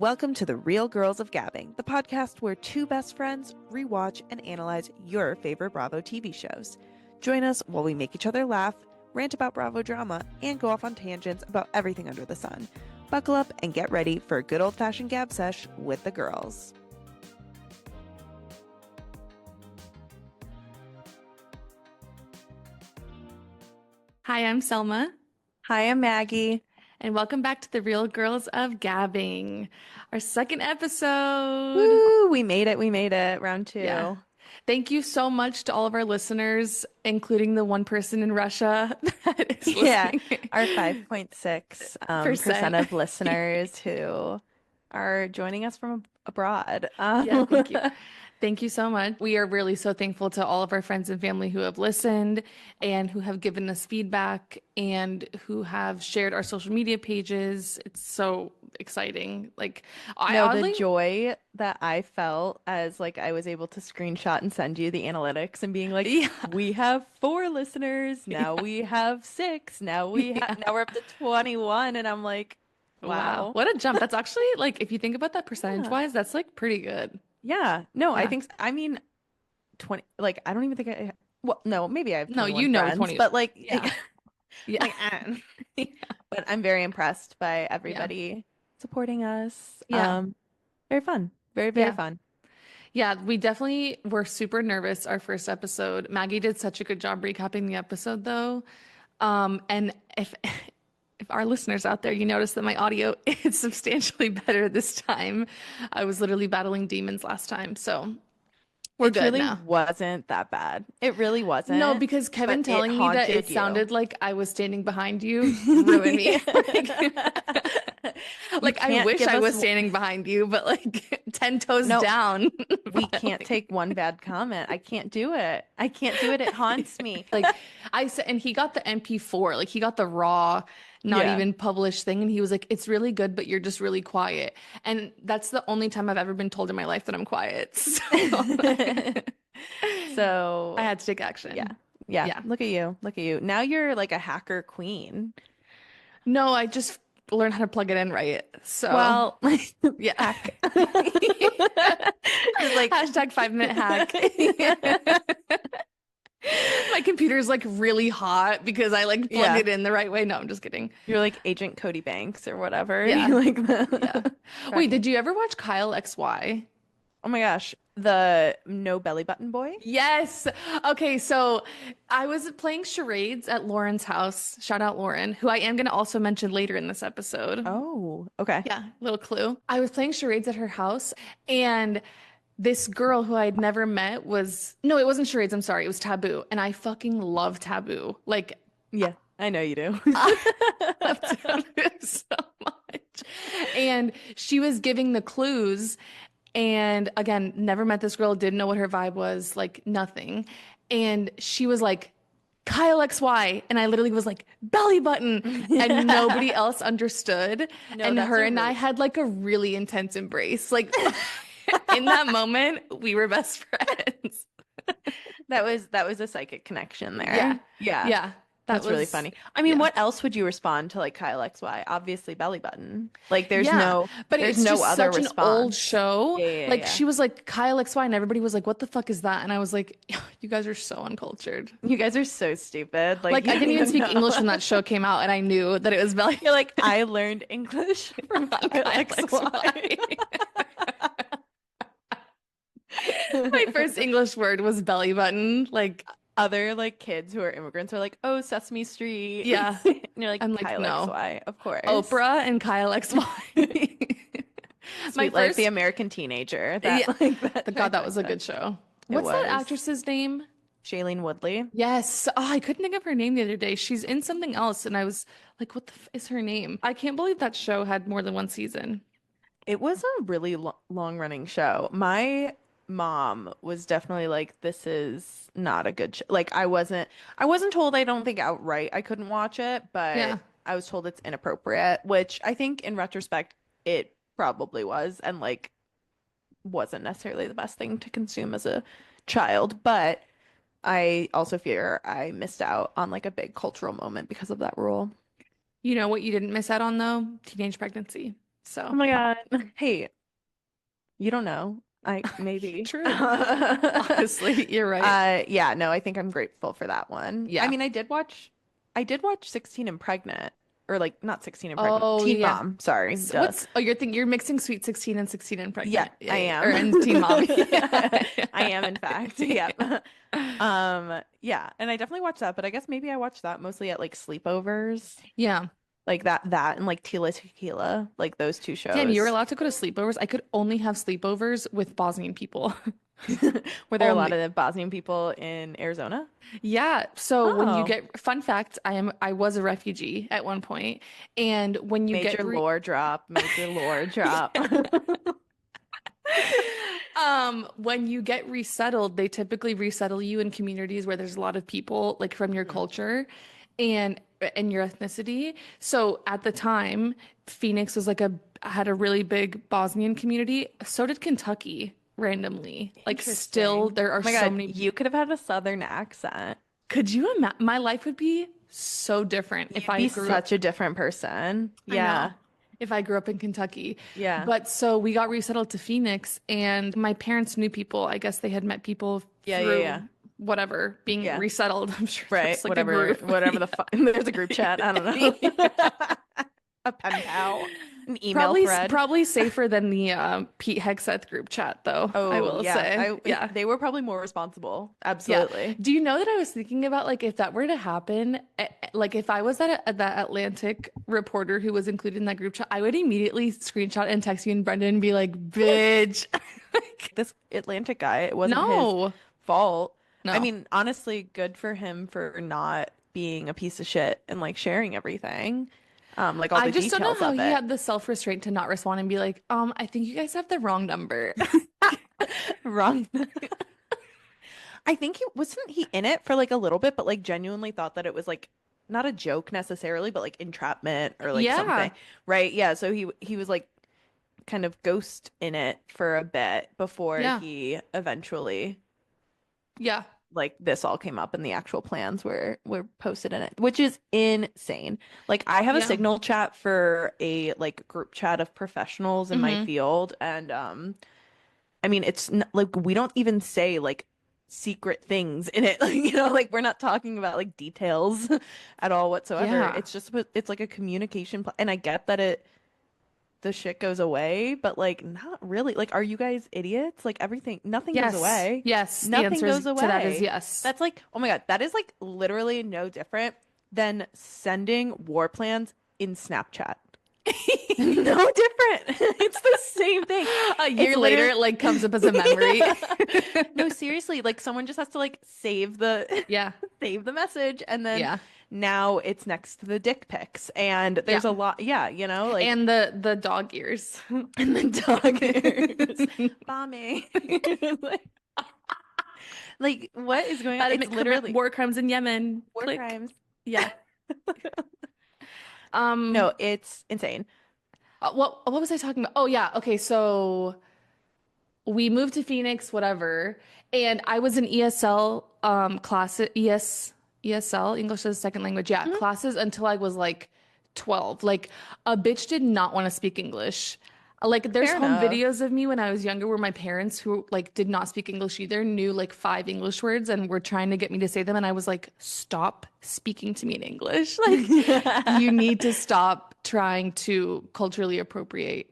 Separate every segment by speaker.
Speaker 1: Welcome to the Real Girls of Gabbing, the podcast where two best friends rewatch and analyze your favorite Bravo TV shows. Join us while we make each other laugh, rant about Bravo drama, and go off on tangents about everything under the sun. Buckle up and get ready for a good old-fashioned gab sesh with the girls.
Speaker 2: Hi, I'm Selma,
Speaker 1: Hi, I'm Maggie.
Speaker 2: and welcome back to the Real Girls of Gabbing, our second episode.
Speaker 1: Woo, we made it, round two.
Speaker 2: Yeah. Thank you so much to all of our listeners, including the one person in Russia that is
Speaker 1: Yeah,
Speaker 2: listening.
Speaker 1: our 5.6%
Speaker 2: Percent.
Speaker 1: of listeners who are joining us from abroad.
Speaker 2: Yeah, thank you. Thank you so much. We are really so thankful to all of our friends and family who have listened and who have given us feedback and who have shared our social media pages. It's so exciting. Like, I
Speaker 1: No,
Speaker 2: oddly,
Speaker 1: the joy that I felt as like I was able to screenshot and send you the analytics and being like,
Speaker 2: yeah,
Speaker 1: we have 4 listeners, now
Speaker 2: yeah,
Speaker 1: we have 6, now we
Speaker 2: yeah.
Speaker 1: have now we're up to 21, and I'm like,
Speaker 2: Wow,
Speaker 1: wow.
Speaker 2: what a jump. That's actually like if you think about that percentage
Speaker 1: Yeah.
Speaker 2: wise, that's like pretty good.
Speaker 1: Yeah. No, I
Speaker 2: Yeah.
Speaker 1: think I mean 20, like I don't even think well, no, maybe I have
Speaker 2: No,
Speaker 1: 21
Speaker 2: you know
Speaker 1: friends,
Speaker 2: 20.
Speaker 1: but like
Speaker 2: Yeah. Yeah.
Speaker 1: like but I'm very impressed by
Speaker 2: Yeah.
Speaker 1: everybody supporting us.
Speaker 2: Yeah.
Speaker 1: Very fun. Very, very
Speaker 2: Yeah.
Speaker 1: fun.
Speaker 2: Yeah, we definitely were super nervous our first episode. Maggie did such a good job recapping the episode though. And if our listeners out there, you notice that my audio is substantially better this time. I was literally battling demons last time, so we're
Speaker 1: It
Speaker 2: good
Speaker 1: really
Speaker 2: now.
Speaker 1: wasn't that bad. It really
Speaker 2: No,
Speaker 1: wasn't,
Speaker 2: because
Speaker 1: but
Speaker 2: Kevin
Speaker 1: it
Speaker 2: telling me that it
Speaker 1: haunted you.
Speaker 2: sounded like I was standing behind you ruined me.
Speaker 1: You
Speaker 2: Like I
Speaker 1: can't
Speaker 2: wish
Speaker 1: give
Speaker 2: I
Speaker 1: us
Speaker 2: was standing behind you, but like 10 toes
Speaker 1: no,
Speaker 2: down.
Speaker 1: we
Speaker 2: But,
Speaker 1: can't
Speaker 2: like,
Speaker 1: take one bad comment. I can't do it. I can't do it. It haunts me.
Speaker 2: like I said, and he got the MP4, like he got the raw, not
Speaker 1: Yeah.
Speaker 2: even published thing, and he was like, "It's really good, but you're just really quiet." And that's the only time I've ever been told in my life that I'm quiet. So I
Speaker 1: So,
Speaker 2: had to take
Speaker 1: yeah.
Speaker 2: action.
Speaker 1: Yeah.
Speaker 2: Yeah.
Speaker 1: Look at you. Look at you. Now you're like a hacker queen.
Speaker 2: No, I just learned how to plug it in right. So
Speaker 1: Well,
Speaker 2: yeah.
Speaker 1: hack. Just like
Speaker 2: Hashtag 5 minute hack. My computer's like really hot because I like plugged
Speaker 1: yeah.
Speaker 2: it in the right way. No, I'm just kidding.
Speaker 1: You're like Agent Cody Banks or whatever.
Speaker 2: Yeah.
Speaker 1: You like
Speaker 2: Yeah.
Speaker 1: the
Speaker 2: Wait,
Speaker 1: tracking.
Speaker 2: did you ever watch Kyle XY?
Speaker 1: Oh my gosh, the no belly button boy?
Speaker 2: Yes. Okay, so I was playing charades at Lauren's house. Shout out Lauren, who I am going to also mention later in this episode.
Speaker 1: Oh, okay.
Speaker 2: Yeah, little clue. I was playing charades at her house, and this girl who I had never met was, no, it wasn't charades. I'm sorry. It was Taboo. And I fucking love Taboo. Like,
Speaker 1: Yeah, I know you do.
Speaker 2: I love Taboo so much. And she was giving the clues. And again, never met this girl, didn't know what her vibe was, like nothing. And she was like, Kyle XY. And I literally was like, belly button. And nobody else understood.
Speaker 1: No,
Speaker 2: And
Speaker 1: that's
Speaker 2: her
Speaker 1: a
Speaker 2: and I
Speaker 1: really
Speaker 2: had like a really intense embrace. Like in that moment, we were best friends.
Speaker 1: that was a psychic connection there.
Speaker 2: Yeah.
Speaker 1: Yeah.
Speaker 2: Yeah. That
Speaker 1: That's really
Speaker 2: was,
Speaker 1: funny. I mean,
Speaker 2: yeah.
Speaker 1: what else would you respond to like Kyle XY? Obviously belly button. Like
Speaker 2: Yeah, but
Speaker 1: there's
Speaker 2: it's
Speaker 1: no
Speaker 2: just
Speaker 1: other
Speaker 2: such an old
Speaker 1: response.
Speaker 2: show.
Speaker 1: Yeah, yeah,
Speaker 2: Like
Speaker 1: yeah.
Speaker 2: she was like Kyle XY, and everybody was like, "What the fuck is that?" And I was like, "You guys are so uncultured."
Speaker 1: You guys are so stupid. Like
Speaker 2: Like
Speaker 1: you
Speaker 2: I
Speaker 1: don't
Speaker 2: didn't even speak
Speaker 1: know.
Speaker 2: English when that show came out, and I knew that it was Belly.
Speaker 1: You're like, I learned English from Kyle
Speaker 2: Kyle
Speaker 1: XY.
Speaker 2: My first English word was belly button. Like,
Speaker 1: Other like kids who are immigrants are like, oh, Sesame Street.
Speaker 2: yeah,
Speaker 1: And you're like,
Speaker 2: I'm like,
Speaker 1: Kyle
Speaker 2: no,
Speaker 1: XY, of course.
Speaker 2: Oprah and Kyle XY. My
Speaker 1: Sweet Life,
Speaker 2: first,
Speaker 1: the American Teenager.
Speaker 2: yeah,
Speaker 1: That like that.
Speaker 2: God, that was a good show.
Speaker 1: It
Speaker 2: What's that
Speaker 1: was.
Speaker 2: actress's name?
Speaker 1: Shailene Woodley.
Speaker 2: Yes. Oh, I couldn't think of her name the other day. She's in something else, and I was like, what the f is her name? I can't believe that show had more than one season.
Speaker 1: It was a really long running show. My mom was definitely like, this is not a good show. Like I wasn't told, I don't think outright I couldn't watch it,
Speaker 2: Yeah.
Speaker 1: but I was told it's inappropriate, which I think in retrospect it probably was, and like wasn't necessarily the best thing to consume as a child, but I also fear I missed out on like a big cultural moment because of that rule.
Speaker 2: You know what you didn't miss out on though? Teenage pregnancy.
Speaker 1: Oh
Speaker 2: So
Speaker 1: my God. Hey, you don't know. I maybe.
Speaker 2: true. Honestly, you're right.
Speaker 1: Yeah, no, I think I'm grateful for that one. I
Speaker 2: Yeah.
Speaker 1: mean, I did watch 16 and Pregnant, or like not 16 and Pregnant,
Speaker 2: Oh
Speaker 1: Teen
Speaker 2: yeah.
Speaker 1: Mom, sorry,
Speaker 2: So
Speaker 1: duh.
Speaker 2: you're mixing Sweet 16 and 16 and
Speaker 1: Yeah,
Speaker 2: Pregnant.
Speaker 1: I
Speaker 2: Yeah, yeah. Or
Speaker 1: am.
Speaker 2: and Teen Mom. Yeah.
Speaker 1: I am, in fact.
Speaker 2: Yeah.
Speaker 1: Yep. Yeah, and I definitely watched that, but I guess maybe I watched that mostly at like sleepovers,
Speaker 2: Yeah.
Speaker 1: like that and like Tila Tequila, like those two
Speaker 2: Damn, you were
Speaker 1: shows.
Speaker 2: allowed to go to sleepovers. I could only have sleepovers with Bosnian people.
Speaker 1: Were there a lot
Speaker 2: Only.
Speaker 1: of Bosnian people in Arizona?
Speaker 2: Yeah. So when you
Speaker 1: Oh,
Speaker 2: get fun fact, I was a refugee at one point, and when you get
Speaker 1: major
Speaker 2: re
Speaker 1: lore drop, major lore drop.
Speaker 2: when you get resettled, they typically resettle you in communities where there's a lot of people like from your
Speaker 1: Mhm.
Speaker 2: culture and your ethnicity. So at the time, Phoenix was like a had a really big Bosnian community. So did Kentucky, randomly. Like still
Speaker 1: Interesting.
Speaker 2: there
Speaker 1: Oh
Speaker 2: are
Speaker 1: my
Speaker 2: so
Speaker 1: God,
Speaker 2: many.
Speaker 1: you could have had a Southern accent.
Speaker 2: Could you imagine? My life would be so different if
Speaker 1: You'd
Speaker 2: I
Speaker 1: be
Speaker 2: grew up.
Speaker 1: such a different person.
Speaker 2: I know.
Speaker 1: Yeah.
Speaker 2: If I grew up in Kentucky.
Speaker 1: Yeah.
Speaker 2: But so we got resettled to Phoenix, and my parents knew people. I guess they had met people
Speaker 1: Yeah, yeah, yeah.
Speaker 2: through whatever, being
Speaker 1: Yeah.
Speaker 2: resettled. I'm sure
Speaker 1: Right.
Speaker 2: there's like a group.
Speaker 1: Whatever
Speaker 2: Yeah.
Speaker 1: the fuck. There's a group chat. I don't know.
Speaker 2: Yeah.
Speaker 1: A pen pal, an email thread.
Speaker 2: Probably safer than the Pete Hegseth group chat, though, I
Speaker 1: Oh,
Speaker 2: will
Speaker 1: yeah.
Speaker 2: say. Yeah.
Speaker 1: They were probably more responsible.
Speaker 2: Yeah.
Speaker 1: Absolutely.
Speaker 2: Do you know that I was thinking about like if that were to happen, like if I was that Atlantic reporter who was included in that group chat, I would immediately screenshot and text you and Brendan and be like, bitch. Like,
Speaker 1: This Atlantic guy, it wasn't his
Speaker 2: no,
Speaker 1: fault. I
Speaker 2: no.
Speaker 1: mean, honestly, good for him for not being a piece of shit and like sharing everything. Like all
Speaker 2: I
Speaker 1: the
Speaker 2: just don't know
Speaker 1: details
Speaker 2: how
Speaker 1: of
Speaker 2: he
Speaker 1: it.
Speaker 2: had the self-restraint to not respond and be like, I think you guys have the wrong number.
Speaker 1: Wrong. I think he wasn't he in it for like a little bit, but like genuinely thought that it was like not a joke necessarily, but like entrapment or like
Speaker 2: Yeah.
Speaker 1: something. Right? Yeah, so he was like kind of ghost in it for a bit before
Speaker 2: Yeah.
Speaker 1: he eventually
Speaker 2: Yeah.
Speaker 1: like this all came up and the actual plans were posted in it, which is insane. Like I have a
Speaker 2: Yeah.
Speaker 1: signal chat for a like group chat of professionals in my
Speaker 2: Hmm.
Speaker 1: field, and I mean it's n like we don't even say like secret things in it. Like, like we're not talking about like details at all whatsoever.
Speaker 2: Yeah.
Speaker 1: It's like a communication pl and I get that the shit goes away, but like not really. Like, are you guys idiots? Like everything, nothing goes
Speaker 2: Yes.
Speaker 1: away.
Speaker 2: Yes. The
Speaker 1: Nothing
Speaker 2: answer
Speaker 1: goes
Speaker 2: to that is
Speaker 1: away.
Speaker 2: yes.
Speaker 1: That's like, oh my God, that is like literally no different than sending war plans in Snapchat. No different. It's the same thing.
Speaker 2: A
Speaker 1: It's
Speaker 2: year later,
Speaker 1: literally
Speaker 2: it like comes up as a memory.
Speaker 1: Yeah. No, seriously, like someone just has to like save the
Speaker 2: Yeah.
Speaker 1: save the message and then
Speaker 2: Yeah.
Speaker 1: now it's next to the dick pics and
Speaker 2: Yeah.
Speaker 1: there's a lot, yeah, like
Speaker 2: And the dog ears.
Speaker 1: and the dog ears. Mommy. Like, what is going on?
Speaker 2: How to
Speaker 1: It's
Speaker 2: commit
Speaker 1: literally
Speaker 2: war crimes in Yemen.
Speaker 1: war
Speaker 2: Click.
Speaker 1: crimes.
Speaker 2: Yeah. Um,
Speaker 1: No, it's insane.
Speaker 2: what was I talking about? Oh yeah. Okay, so we moved to Phoenix, whatever, and I was in ESL class ESL, English as a second language. Yeah,
Speaker 1: Mhm.
Speaker 2: classes until I was like 12. Like a bitch did not want to speak English. Like there's
Speaker 1: Fair
Speaker 2: home
Speaker 1: enough.
Speaker 2: videos of me when I was younger where my parents who like did not speak English either knew like five English words and were trying to get me to say them and I was like, "Stop speaking to me in English." Like you need to stop trying to culturally appropriate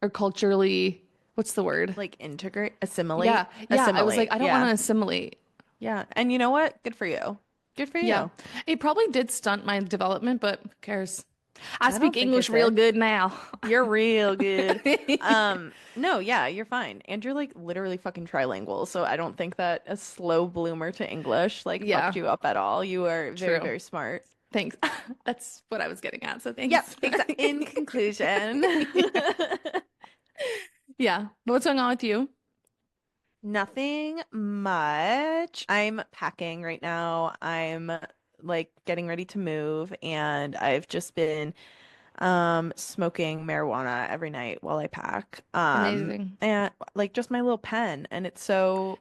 Speaker 2: or culturally, what's the word?
Speaker 1: Like integrate, assimilate,
Speaker 2: Yeah, yeah. I was like,
Speaker 1: assimilate.
Speaker 2: I don't want
Speaker 1: Yeah.
Speaker 2: to assimilate.
Speaker 1: Yeah. And you know what? Good for you. Good for
Speaker 2: Yeah.
Speaker 1: you.
Speaker 2: It probably did stunt my development, but who cares? I
Speaker 1: I don't
Speaker 2: speak
Speaker 1: think it
Speaker 2: English real
Speaker 1: did.
Speaker 2: good now.
Speaker 1: You're real good. No, yeah, you're fine. And you're like literally fucking trilingual. So I don't think that a slow bloomer to English like fucked
Speaker 2: Yeah,
Speaker 1: you up at all. You are very,
Speaker 2: true.
Speaker 1: very smart.
Speaker 2: Thanks. That's what I was getting at, so
Speaker 1: Yep,
Speaker 2: thanks.
Speaker 1: exactly. In conclusion,
Speaker 2: Yeah. But what's going on with you?
Speaker 1: nothing much. I'm packing right now. I'm like getting ready to move, and I've just been smoking marijuana every night while I pack.
Speaker 2: Amazing.
Speaker 1: And like just my little pen, and
Speaker 2: But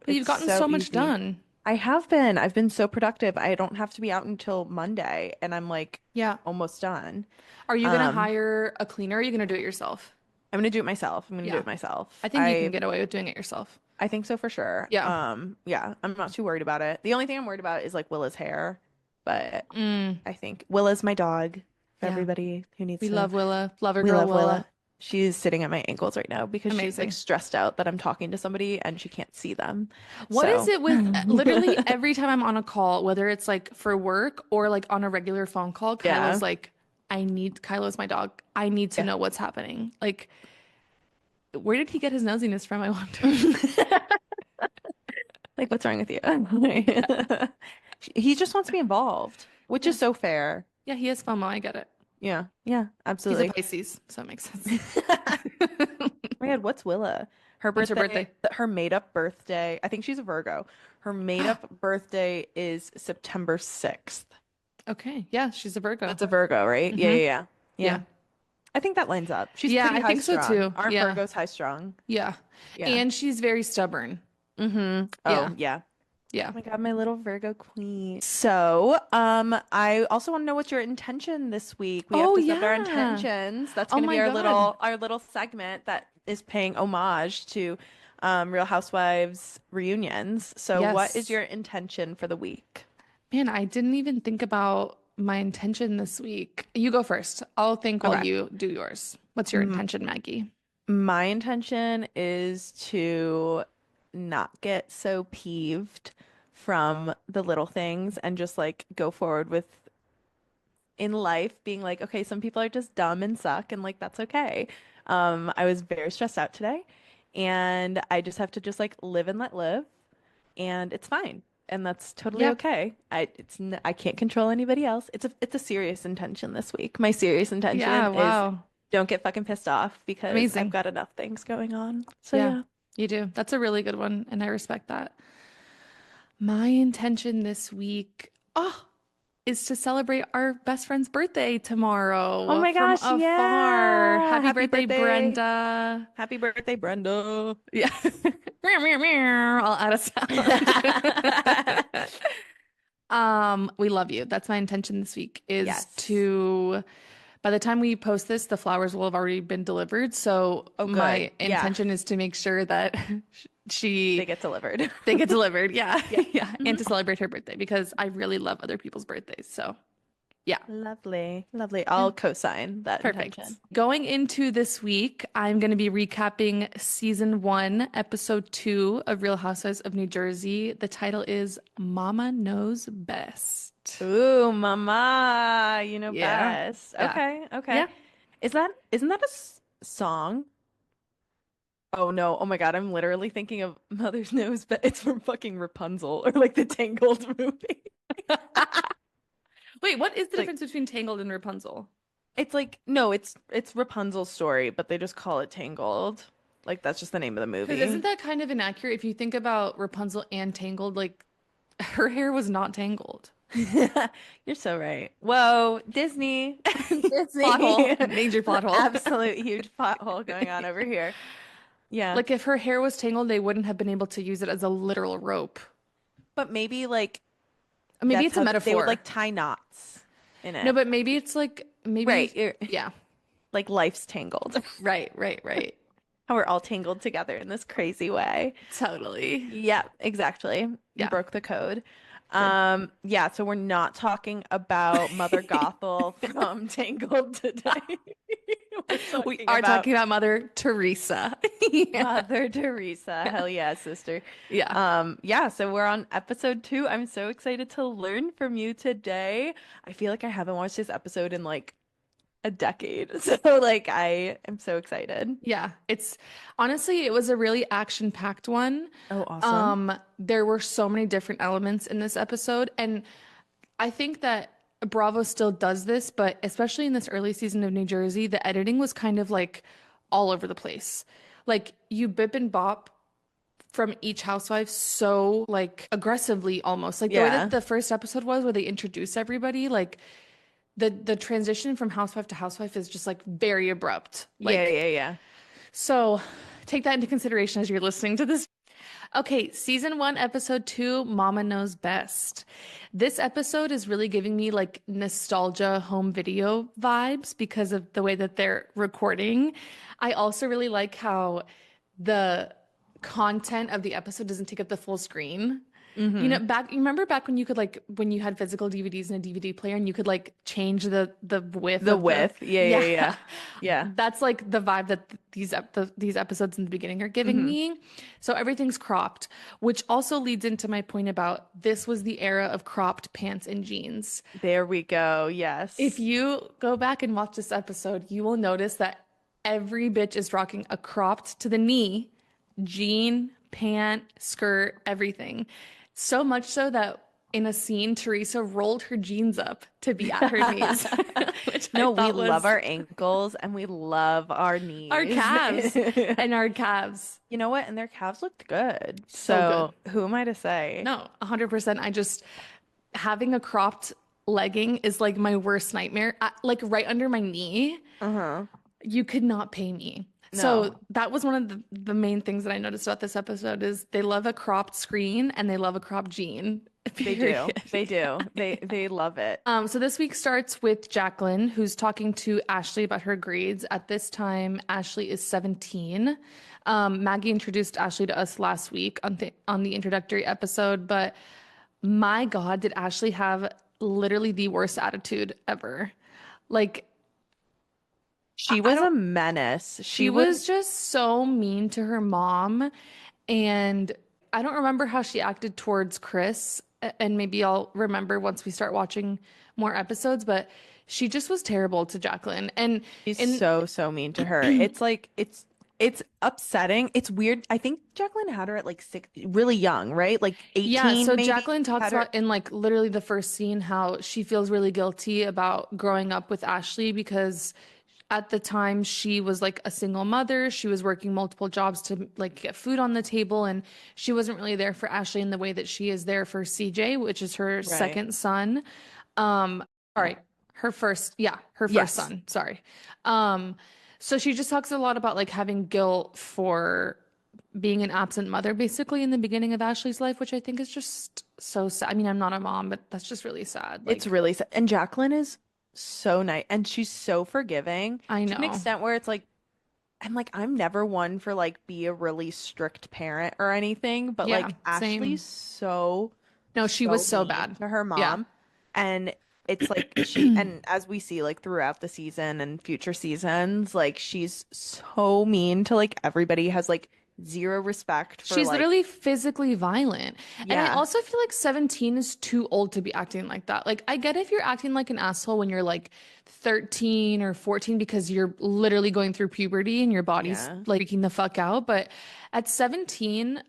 Speaker 2: you've
Speaker 1: it's
Speaker 2: gotten
Speaker 1: so
Speaker 2: so much
Speaker 1: easy.
Speaker 2: done.
Speaker 1: I have been. I've been so productive. I don't have to be out until Monday, and I'm like
Speaker 2: Yeah.
Speaker 1: almost done.
Speaker 2: Are you gonna
Speaker 1: Um,
Speaker 2: hire a cleaner or are you gonna do it yourself?
Speaker 1: I'm gonna do it myself. I'm gonna do
Speaker 2: Yeah.
Speaker 1: it myself.
Speaker 2: I think you can get away with doing it yourself.
Speaker 1: I think so for sure.
Speaker 2: Yeah.
Speaker 1: Yeah, I'm not too worried about it. The only thing I'm worried about is like Willa's hair, but
Speaker 2: Mm,
Speaker 1: I think Willa's my dog. For
Speaker 2: yeah.
Speaker 1: everybody who needs
Speaker 2: We
Speaker 1: to,
Speaker 2: love Willa. Love her
Speaker 1: we
Speaker 2: girl
Speaker 1: love
Speaker 2: Willa.
Speaker 1: Willa. She's sitting at my ankles right now because she's like
Speaker 2: Amazing.
Speaker 1: stressed out that I'm talking to somebody and she can't see them.
Speaker 2: What is
Speaker 1: So,
Speaker 2: it with literally every time I'm on a call, whether it's like for work or like on a regular phone call,
Speaker 1: yeah,
Speaker 2: Kylo's like, Kylo's my dog. I need to
Speaker 1: yeah.
Speaker 2: know what's happening. Like, where did he get his nosiness from? I wonder.
Speaker 1: Like, what's wrong with you? He just wants to be involved, which
Speaker 2: Yeah.
Speaker 1: is so fair.
Speaker 2: Yeah, he is FOMO. I get it.
Speaker 1: Yeah, yeah,
Speaker 2: He's a
Speaker 1: absolutely.
Speaker 2: Pisces, so it makes sense.
Speaker 1: Oh my God, what's Willa? Her
Speaker 2: When's her
Speaker 1: birthday,
Speaker 2: birthday?
Speaker 1: her made up birthday. I think she's a Virgo. Her made up birthday is September 6th.
Speaker 2: Okay. Yeah, she's a Virgo.
Speaker 1: That's a Virgo, right? Yeah,
Speaker 2: Hmm.
Speaker 1: yeah, yeah. Yeah.
Speaker 2: Yeah.
Speaker 1: I think that lines up. She's
Speaker 2: Yeah,
Speaker 1: pretty
Speaker 2: I
Speaker 1: high
Speaker 2: think so
Speaker 1: strung.
Speaker 2: too.
Speaker 1: Aren't
Speaker 2: Yeah.
Speaker 1: Virgos high strung?
Speaker 2: Yeah.
Speaker 1: Yeah.
Speaker 2: And she's very stubborn.
Speaker 1: Mm-hmm.
Speaker 2: Yeah.
Speaker 1: Oh, yeah.
Speaker 2: Yeah.
Speaker 1: Oh my God, my little Virgo queen. So, I also want to know what's your intention this week. We have
Speaker 2: Oh,
Speaker 1: to set our
Speaker 2: yeah.
Speaker 1: intentions. That's
Speaker 2: Oh
Speaker 1: going to
Speaker 2: my
Speaker 1: be
Speaker 2: God.
Speaker 1: our little segment that is paying homage to Real Housewives reunions. So, what is
Speaker 2: Yes.
Speaker 1: your intention for the week?
Speaker 2: Man, I didn't even think about my intention this week. You go first. I'll think while
Speaker 1: Okay.
Speaker 2: you do yours. What's your
Speaker 1: M
Speaker 2: intention, Maggie?
Speaker 1: My intention is to not get so peeved from the little things and just like go forward with in life being like, okay, some people are just dumb and suck and like that's okay. I was very stressed out today and I just have to just like live and let live and it's fine. And that's totally
Speaker 2: Yeah.
Speaker 1: okay. I can't control anybody else. It's a serious intention this week. My serious
Speaker 2: Yeah.
Speaker 1: intention is
Speaker 2: Wow.
Speaker 1: don't get fucking pissed off because I've
Speaker 2: Amazing.
Speaker 1: got enough things going on. So
Speaker 2: Yeah,
Speaker 1: yeah.
Speaker 2: you do. That's a really good one, and I respect that. My intention this week, is to celebrate our best friend's birthday
Speaker 1: Oh
Speaker 2: tomorrow
Speaker 1: my
Speaker 2: from
Speaker 1: gosh,
Speaker 2: afar.
Speaker 1: yeah.
Speaker 2: Happy
Speaker 1: Happy
Speaker 2: birthday,
Speaker 1: birthday.
Speaker 2: Brenda.
Speaker 1: Happy birthday, Brenda.
Speaker 2: Yeah. Meow, meow, meow. I'll add a sound. We love you. That's my intention this week is
Speaker 1: Yes.
Speaker 2: to, by the time we post this, the flowers will have already been delivered. So
Speaker 1: Oh, good.
Speaker 2: my
Speaker 1: Yeah.
Speaker 2: intention is to make sure that
Speaker 1: They
Speaker 2: she
Speaker 1: get delivered.
Speaker 2: they get delivered. Yeah.
Speaker 1: Yeah.
Speaker 2: Yeah. And
Speaker 1: Mhm.
Speaker 2: to celebrate her birthday because I really love other people's birthdays. So yeah.
Speaker 1: Lovely. Lovely.
Speaker 2: Yeah.
Speaker 1: I'll co-sign that
Speaker 2: Perfect.
Speaker 1: intention.
Speaker 2: Going into this week, I'm going to be recapping season 1, episode 2 of Real Housewives of New Jersey. The title is Mama Knows Best.
Speaker 1: Ooh, mama, you know
Speaker 2: Yeah.
Speaker 1: best.
Speaker 2: Yeah.
Speaker 1: Okay. Okay.
Speaker 2: Yeah.
Speaker 1: Isn't that a song? Oh no. Oh my God. I'm literally thinking of Mother's Knows, but it's from fucking Rapunzel or like the Tangled movie.
Speaker 2: Wait, what is the
Speaker 1: Like
Speaker 2: difference between Tangled and Rapunzel?
Speaker 1: it's like no, it's Rapunzel's story, but they just call it Tangled. Like that's just the name of the
Speaker 2: Because isn't
Speaker 1: movie.
Speaker 2: that kind of inaccurate if you think about Rapunzel and Tangled? Like her hair was not tangled.
Speaker 1: You're so right. Whoa, Disney.
Speaker 2: Plot hole,
Speaker 1: Disney.
Speaker 2: major plot hole.
Speaker 1: Absolute huge plot hole going on over here. Yeah.
Speaker 2: Like if her hair was tangled, they wouldn't have been able to use it as a literal rope.
Speaker 1: But maybe like
Speaker 2: Maybe
Speaker 1: that's
Speaker 2: it's a
Speaker 1: how they would
Speaker 2: metaphor.
Speaker 1: like tie knots in
Speaker 2: No,
Speaker 1: it.
Speaker 2: but maybe it's like
Speaker 1: Right.
Speaker 2: maybe yeah.
Speaker 1: Like life's tangled.
Speaker 2: Right, right, right.
Speaker 1: How we're all tangled together in this crazy way.
Speaker 2: Totally.
Speaker 1: Yeah, exactly. You
Speaker 2: Yeah.
Speaker 1: broke the code.
Speaker 2: Good.
Speaker 1: Yeah, so we're not talking about Mother Gothel from Tangled today. We're
Speaker 2: We
Speaker 1: talking
Speaker 2: are
Speaker 1: about
Speaker 2: talking about Mother Teresa. Yeah.
Speaker 1: Mother Teresa. Hell yeah, sister.
Speaker 2: Yeah.
Speaker 1: Yeah, so we're on episode 2. I'm so excited to learn from you today. I feel like I haven't watched this episode in like a decade. So like I am so excited.
Speaker 2: Yeah. It's honestly, it was a really action-packed one.
Speaker 1: Oh, awesome.
Speaker 2: There were so many different elements in this episode, and I think that Bravo still does this, but especially in this early season of New Jersey, the editing was kind of like all over the place. Like you bip and bop from each housewife so like aggressively almost. Like the way
Speaker 1: Yeah.
Speaker 2: that the first episode was where they introduce everybody, like the transition from housewife to housewife is just like very abrupt.
Speaker 1: Yeah,
Speaker 2: Like
Speaker 1: yeah, yeah.
Speaker 2: so take that into consideration as you're listening to this. Okay, season 1, episode 2, Mama Knows Best. This episode is really giving me like nostalgia home video vibes because of the way that they're recording. I also really like how the content of the episode doesn't take up the full screen. You know,
Speaker 1: Mm-hmm.
Speaker 2: you remember back when you could like when you had physical DVDs and a DVD player and you could like change the width
Speaker 1: The
Speaker 2: of the
Speaker 1: width. Yeah, yeah,
Speaker 2: yeah.
Speaker 1: yeah. Yeah.
Speaker 2: That's like the vibe that these episodes in the beginning are giving
Speaker 1: Mm-hmm.
Speaker 2: me. So everything's cropped, which also leads into my point about this was the era of cropped pants and jeans.
Speaker 1: There we go.
Speaker 2: If
Speaker 1: Yes.
Speaker 2: you go back and watch this episode, you will notice that every bitch is rocking a cropped to the knee jean, pant, skirt, everything. So much so that in a scene, Teresa rolled her jeans up to be at her knees, which I
Speaker 1: No, we
Speaker 2: thought
Speaker 1: love
Speaker 2: was
Speaker 1: our ankles and we love our
Speaker 2: our
Speaker 1: knees.
Speaker 2: calves and our calves.
Speaker 1: You know what? And their calves looked good.
Speaker 2: So good.
Speaker 1: So who am I to say?
Speaker 2: No, 100%. I just having a cropped legging is like my worst nightmare. Like right under my knee,
Speaker 1: Uh-huh.
Speaker 2: you could not pay me. So
Speaker 1: No,
Speaker 2: that was one of the main things that I noticed about this episode is they love a cropped screen and they love a cropped jean.
Speaker 1: they do.
Speaker 2: Period.
Speaker 1: They do. They love it.
Speaker 2: So this week starts with Jacqueline, who's talking to Ashley about her grades. At this time, Ashley is 17. Maggie introduced Ashley to us last week on the introductory episode, but my God, did Ashley have literally the worst attitude ever? Like,
Speaker 1: She
Speaker 2: I
Speaker 1: was
Speaker 2: don't
Speaker 1: a menace.
Speaker 2: she was just so mean to her mom. And I don't remember how she acted towards Chris. And maybe I'll remember once we start watching more episodes, but she just was terrible to Jacqueline. And
Speaker 1: she's
Speaker 2: in
Speaker 1: so mean to her. It's like it's upsetting. It's weird. I think Jacqueline had her at like six, really young, right? Like
Speaker 2: yeah,
Speaker 1: 18
Speaker 2: so
Speaker 1: maybe.
Speaker 2: Jacqueline talks
Speaker 1: Had her.
Speaker 2: about in like literally the first scene how she feels really guilty about growing up with Ashley because at the time she was like a single mother. She was working multiple jobs to like get food on the table and she wasn't really there for Ashley in the way that she is there for CJ, which is her
Speaker 1: Right.
Speaker 2: second son. All right, her first
Speaker 1: Yes.
Speaker 2: son, sorry. Um, so she just talks a lot about like having guilt for being an absent mother basically in the beginning of Ashley's life, which I think is just so sad. I mean, I'm not a mom, but that's just really sad.
Speaker 1: It's
Speaker 2: Like,
Speaker 1: really sad. And Jacqueline is so nice and she's so forgiving
Speaker 2: I
Speaker 1: to an
Speaker 2: know.
Speaker 1: extent where it's like I'm never one for like be a really strict parent or anything, but
Speaker 2: Yeah,
Speaker 1: like Ashley's
Speaker 2: same. No, she was
Speaker 1: so
Speaker 2: so
Speaker 1: mean
Speaker 2: bad.
Speaker 1: to her
Speaker 2: Yeah.
Speaker 1: mom. And it's like she, and as we see like throughout the season and future seasons, like she's so mean to like everybody, has like zero respect for
Speaker 2: She's
Speaker 1: like,
Speaker 2: literally physically violent. And I
Speaker 1: yeah,
Speaker 2: also feel like 17 is too old to be acting like that. Like, I get if you're acting like an asshole when you're like 13 or 14 because you're literally going through puberty and your body's
Speaker 1: yeah.
Speaker 2: like freaking the fuck out. But at 17,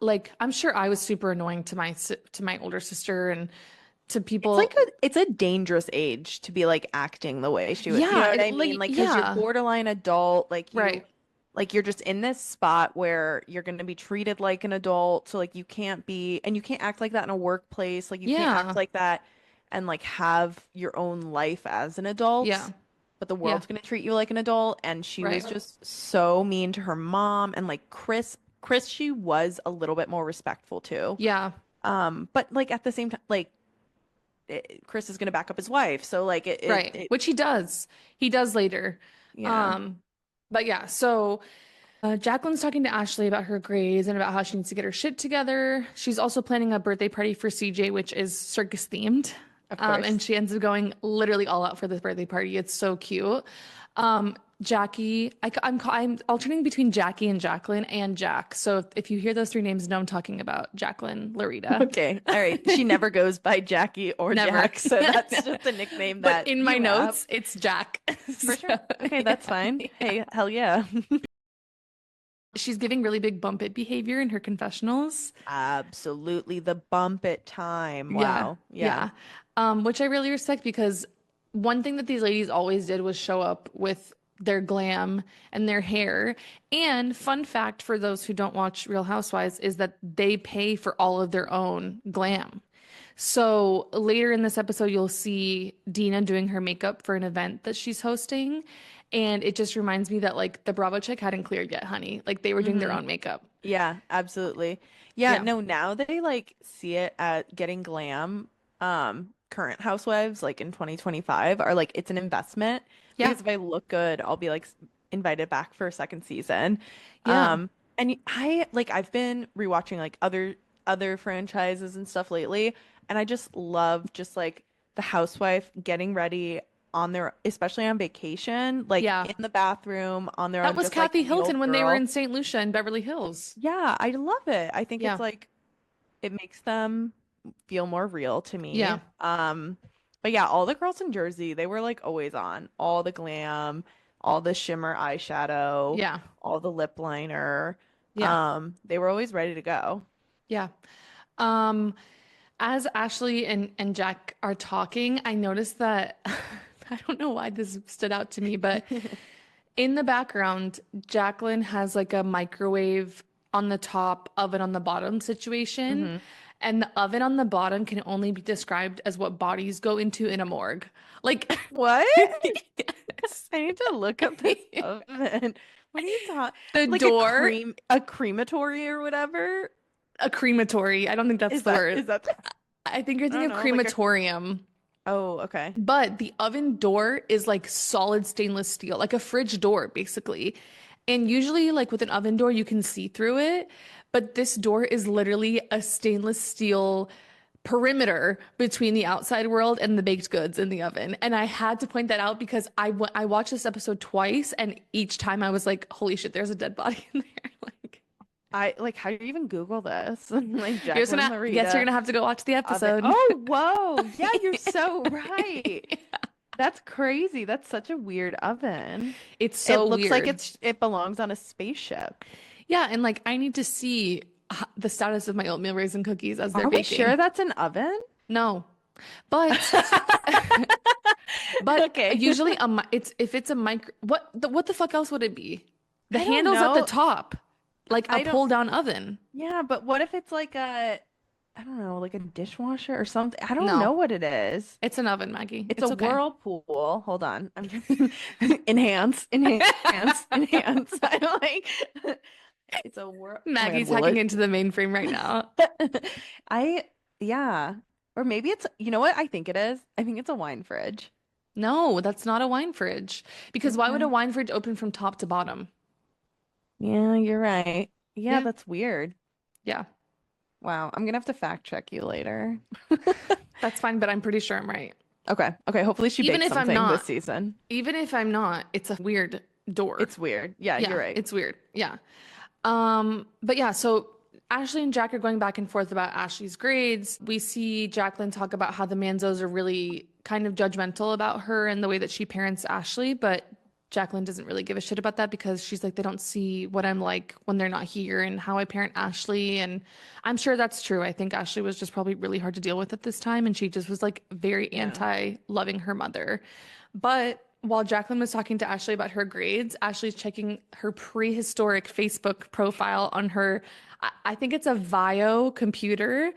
Speaker 2: like, I'm sure I was super annoying to to my older sister and to
Speaker 1: It's
Speaker 2: people.
Speaker 1: like it's a dangerous age to be like acting the way she was. You know
Speaker 2: Yeah,
Speaker 1: what I mean?
Speaker 2: like,
Speaker 1: Like, because you're
Speaker 2: yeah,
Speaker 1: borderline adult,
Speaker 2: right.
Speaker 1: like you're just in this spot where you're going to be treated like an adult. So like you can't be, and you can't act like that in a workplace. Like you can't act
Speaker 2: Yeah,
Speaker 1: like that and like have your own life as an adult.
Speaker 2: yeah,
Speaker 1: But the
Speaker 2: yeah,
Speaker 1: world's going to treat you like an adult. And she was
Speaker 2: right.
Speaker 1: just so mean to her mom and like Chris, she was a little bit more respectful too.
Speaker 2: Yeah,
Speaker 1: But like at the same time, like Chris is going to back up his wife. So like
Speaker 2: right. Which he does. He does later.
Speaker 1: yeah.
Speaker 2: Um, but yeah, so Jacqueline's talking to Ashley about her grades and about how she needs to get her shit together. She's also planning a birthday party for CJ, which is circus themed.
Speaker 1: Of
Speaker 2: And
Speaker 1: course.
Speaker 2: she ends up going literally all out for this birthday party. It's so cute. Jackie, I'm alternating between Jackie and Jacqueline and Jack. So if you hear those three names, know I'm talking about Jacqueline Larita.
Speaker 1: Okay. All right. She never goes by Jackie or
Speaker 2: Never.
Speaker 1: Jack, so that's just a nickname
Speaker 2: But
Speaker 1: that
Speaker 2: in my
Speaker 1: you have.
Speaker 2: notes, it's Jack.
Speaker 1: For
Speaker 2: So,
Speaker 1: sure. Okay, that's fine.
Speaker 2: yeah.
Speaker 1: Hey, hell yeah.
Speaker 2: She's giving really big bump it behavior in her confessionals.
Speaker 1: Absolutely the bump it time.
Speaker 2: Yeah,
Speaker 1: Wow. Yeah.
Speaker 2: yeah. Which I really respect because one thing that these ladies always did was show up with their glam and their hair. And fun fact for those who don't watch Real Housewives is that they pay for all of their own glam. So later in this episode, you'll see Dina doing her makeup for an event that she's hosting. And it just reminds me that like the Bravo chick hadn't cleared yet, honey. Like they were doing their
Speaker 1: Hmm.
Speaker 2: own makeup.
Speaker 1: Yeah, absolutely. Yeah,
Speaker 2: Yeah.
Speaker 1: no, now they like see it at getting glam. Current housewives like in 2025 are like it's an investment
Speaker 2: Yeah.
Speaker 1: because if I look good, I'll be like invited back for a second season.
Speaker 2: Yeah.
Speaker 1: And I like I've been rewatching like other franchises and stuff lately, and I just love just like the housewife getting ready on their especially on vacation, like
Speaker 2: Yeah.
Speaker 1: in the bathroom on their
Speaker 2: That
Speaker 1: own,
Speaker 2: was
Speaker 1: just like
Speaker 2: Kathy
Speaker 1: the
Speaker 2: Hilton
Speaker 1: old
Speaker 2: when they were
Speaker 1: girl.
Speaker 2: in St. Lucia and Beverly Hills.
Speaker 1: Yeah, I love it. I think it's
Speaker 2: Yeah.
Speaker 1: like it makes them feel more real to me.
Speaker 2: Yeah.
Speaker 1: But yeah, all the girls in Jersey, they were like always on. All the glam, all the shimmer eyeshadow,
Speaker 2: Yeah.
Speaker 1: all the lip liner.
Speaker 2: Yeah.
Speaker 1: They were always ready to go.
Speaker 2: Yeah. Um, as Ashley and Jack are talking, I noticed that I don't know why this stood out to me, but in the background, Jacqueline has like a microwave on the top, oven on the bottom situation.
Speaker 1: Hmm.
Speaker 2: And the oven on the bottom can only be described as what bodies go into in a morgue. Like,
Speaker 1: What?
Speaker 2: yes.
Speaker 1: I need to look up this oven. What are you talking?
Speaker 2: The
Speaker 1: Like
Speaker 2: door,
Speaker 1: a crematory or whatever?
Speaker 2: a crematory. I don't think that's
Speaker 1: Is
Speaker 2: the
Speaker 1: that
Speaker 2: word.
Speaker 1: is that
Speaker 2: I think you're
Speaker 1: I don't
Speaker 2: thinking of
Speaker 1: know, like a
Speaker 2: crematorium.
Speaker 1: oh, okay.
Speaker 2: But the oven door is like solid stainless steel, like a fridge door, basically. And usually, like with an oven door, you can see through it. But this door is literally a stainless steel perimeter between the outside world and the baked goods in the oven. And I had to point that out because I watched this episode twice, and each time I was like, holy shit, there's a dead body in there. Like,
Speaker 1: I like how do you even Google this? Like
Speaker 2: you're just
Speaker 1: Jacqueline
Speaker 2: gonna, guess you're
Speaker 1: Larita
Speaker 2: gonna have to go watch the
Speaker 1: oven.
Speaker 2: episode.
Speaker 1: Oh, whoa. Yeah, you're so right. That's crazy. That's such a weird oven.
Speaker 2: It's
Speaker 1: It
Speaker 2: so
Speaker 1: looks like
Speaker 2: weird.
Speaker 1: it belongs on a spaceship.
Speaker 2: Yeah, and like I need to see the status of my oatmeal raisin cookies as they're
Speaker 1: Are we sure
Speaker 2: baking.
Speaker 1: that's an oven?
Speaker 2: No, but but
Speaker 1: Okay.
Speaker 2: usually it's if it's a micro what the fuck else would it be? The
Speaker 1: I don't
Speaker 2: handle's at the
Speaker 1: know.
Speaker 2: top, like a
Speaker 1: I don't
Speaker 2: pull down oven.
Speaker 1: Yeah, but what if it's like a I don't know, like a dishwasher or something? I don't know
Speaker 2: No,
Speaker 1: what it is.
Speaker 2: it's an oven, Maggie.
Speaker 1: It's a
Speaker 2: It's okay.
Speaker 1: whirlpool. Hold on. I'm just enhance. I like it's a whirl. Oh my God,
Speaker 2: Maggie's
Speaker 1: will
Speaker 2: hacking
Speaker 1: it?
Speaker 2: into the mainframe right now.
Speaker 1: I yeah. Or maybe it's you know what I think it is? I think it's a wine fridge.
Speaker 2: No, that's not a wine fridge. Because why would a
Speaker 1: Okay.
Speaker 2: wine fridge open from top to bottom?
Speaker 1: Yeah, you're right. Yeah,
Speaker 2: Yeah,
Speaker 1: that's weird.
Speaker 2: yeah,
Speaker 1: Wow, I'm gonna have to fact check you later.
Speaker 2: that's fine, but I'm pretty sure I'm right.
Speaker 1: Okay. Okay, hopefully she
Speaker 2: Even
Speaker 1: bakes
Speaker 2: if I'm
Speaker 1: something this
Speaker 2: not,
Speaker 1: season.
Speaker 2: even if I'm not, it's a weird door.
Speaker 1: It's weird. Yeah,
Speaker 2: Yeah,
Speaker 1: you're right.
Speaker 2: it's weird. Yeah. But yeah, so Ashley and Jack are going back and forth about Ashley's grades. We see Jacqueline talk about how the Manzos are really kind of judgmental about her and the way that she parents Ashley, but Jacqueline doesn't really give a shit about that because she's like, they don't see what I'm like when they're not here and how I parent Ashley. And I'm sure that's true. I think Ashley was just probably really hard to deal with at this time. And she just was like very
Speaker 1: Yeah.
Speaker 2: anti-loving her mother. But while Jacqueline was talking to Ashley about her grades, Ashley's checking her prehistoric Facebook profile on her, I think it's a Vio computer,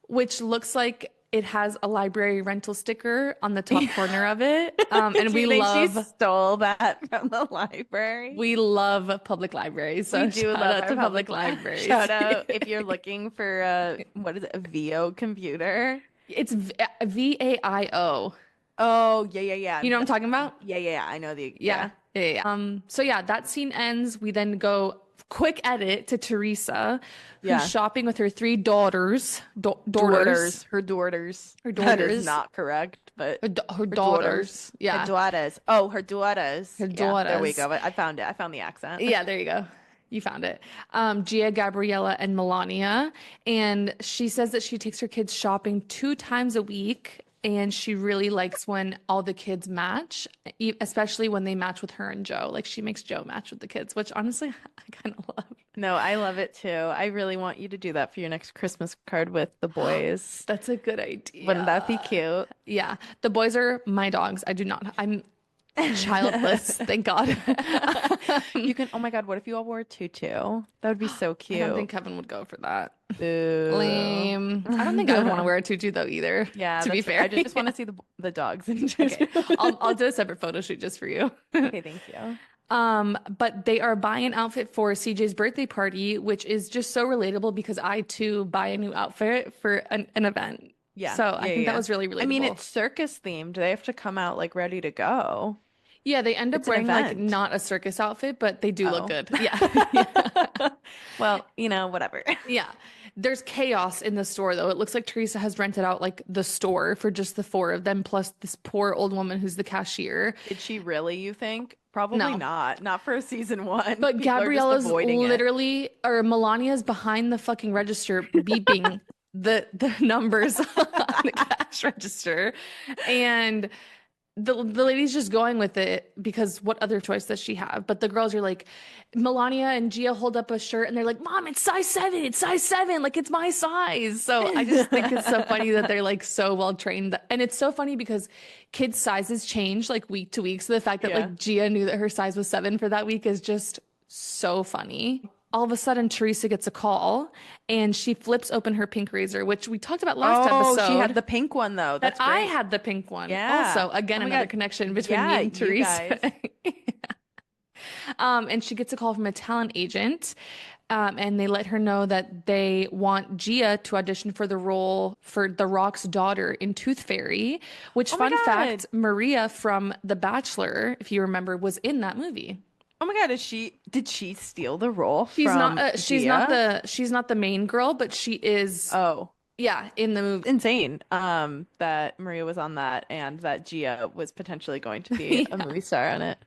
Speaker 2: which looks like it has a library rental sticker on the top corner of it. And
Speaker 1: Do you
Speaker 2: we
Speaker 1: think she
Speaker 2: love
Speaker 1: stole that from the library?
Speaker 2: we love public libraries. So
Speaker 1: We do
Speaker 2: shout
Speaker 1: love
Speaker 2: out
Speaker 1: our
Speaker 2: to public libraries.
Speaker 1: Shout out if you're looking for a what is it, a VO computer?
Speaker 2: It's VAIO.
Speaker 1: Oh, yeah, yeah, yeah.
Speaker 2: You know what I'm talking about?
Speaker 1: Yeah. I know the
Speaker 2: Yeah. Yeah. So yeah, that scene ends. We then go quick edit to Teresa, who's
Speaker 1: Yeah.
Speaker 2: shopping with her three daughters. Daughters.
Speaker 1: Daughters. Her daughters.
Speaker 2: Her
Speaker 1: That
Speaker 2: daughters.
Speaker 1: is not correct, but
Speaker 2: Her daughters. Yeah.
Speaker 1: Her daughters. Oh, her daughters.
Speaker 2: Her
Speaker 1: Yeah, there we
Speaker 2: daughters.
Speaker 1: go. I found it. I found the accent.
Speaker 2: Yeah, there you go. You found it. Gia, Gabriella, and Melania. And she says that she takes her kids shopping 2 times a week. And she really likes when all the kids match, especially when they match with her and Joe. Like she makes Joe match with the kids, which honestly I kind of love.
Speaker 1: No, I love it too. I really want you to do that for your next Christmas card with the boys.
Speaker 2: That's a good idea.
Speaker 1: Wouldn't that be cute?
Speaker 2: Yeah. The boys are my dogs. I do not, I'm childless, thank God.
Speaker 1: You can, oh my God, what if you all wore a tutu? That would be so
Speaker 2: I
Speaker 1: cute.
Speaker 2: don't think Kevin would go for that.
Speaker 1: Boo.
Speaker 2: Lame. I don't think I would want to wear a tutu though either,
Speaker 1: Yeah,
Speaker 2: to be
Speaker 1: that's fair.
Speaker 2: fair.
Speaker 1: I just want to see the dogs in tutu.
Speaker 2: Okay. I'll do a separate photo shoot just for you.
Speaker 1: Okay, thank you.
Speaker 2: But they are buying an outfit for CJ's birthday party, which is just so relatable because I too buy a new outfit for an event.
Speaker 1: Yeah.
Speaker 2: So I think that was really relatable.
Speaker 1: I mean, it's circus themed. They have to come out like ready to go.
Speaker 2: Yeah, they end up
Speaker 1: It's an
Speaker 2: wearing like
Speaker 1: event.
Speaker 2: not a circus outfit, but they do look
Speaker 1: Oh.
Speaker 2: good. Yeah.
Speaker 1: Well, whatever.
Speaker 2: Yeah. There's chaos in the store though. It looks like Teresa has rented out like the store for just the four of them, plus this poor old woman who's the cashier.
Speaker 1: Did she really, you think? Probably
Speaker 2: No.
Speaker 1: not. Not for season one.
Speaker 2: But
Speaker 1: People are just
Speaker 2: Gabriella's
Speaker 1: avoiding it.
Speaker 2: literally, or Melania's behind the fucking register beeping the numbers on the cash register. And the lady's just going with it because what other choice does she have? But the girls are like, Melania and Gia hold up a shirt and they're like, Mom, it's size 7. It's size 7. Like, it's my size. So I just think it's so funny that they're like so well trained. And it's so funny because kids' sizes change like week to week. So the fact that like Gia knew that her size was 7 for that week is just so funny. All of a sudden, Teresa gets a call and she flips open her pink razor, which we talked about last episode.
Speaker 1: She had the pink one though. That's
Speaker 2: I
Speaker 1: great.
Speaker 2: had the pink one.
Speaker 1: Yeah.
Speaker 2: Also, again,
Speaker 1: Oh my
Speaker 2: another
Speaker 1: God.
Speaker 2: connection between
Speaker 1: Yeah,
Speaker 2: me and
Speaker 1: you
Speaker 2: Teresa.
Speaker 1: guys.
Speaker 2: And she gets a call from a talent agent. And they let her know that they want Gia to audition for the role for The Rock's daughter in Tooth Fairy, which,
Speaker 1: Oh my
Speaker 2: fun fact,
Speaker 1: God.
Speaker 2: Maria from The Bachelor, if you remember, was in that movie.
Speaker 1: Oh my God, did she steal the role
Speaker 2: She's
Speaker 1: from
Speaker 2: not
Speaker 1: Gia?
Speaker 2: she's not the main girl, but she is
Speaker 1: Oh,
Speaker 2: yeah, in the movie.
Speaker 1: insane. That Maria was on that and that Gia was potentially going to be a movie star on it.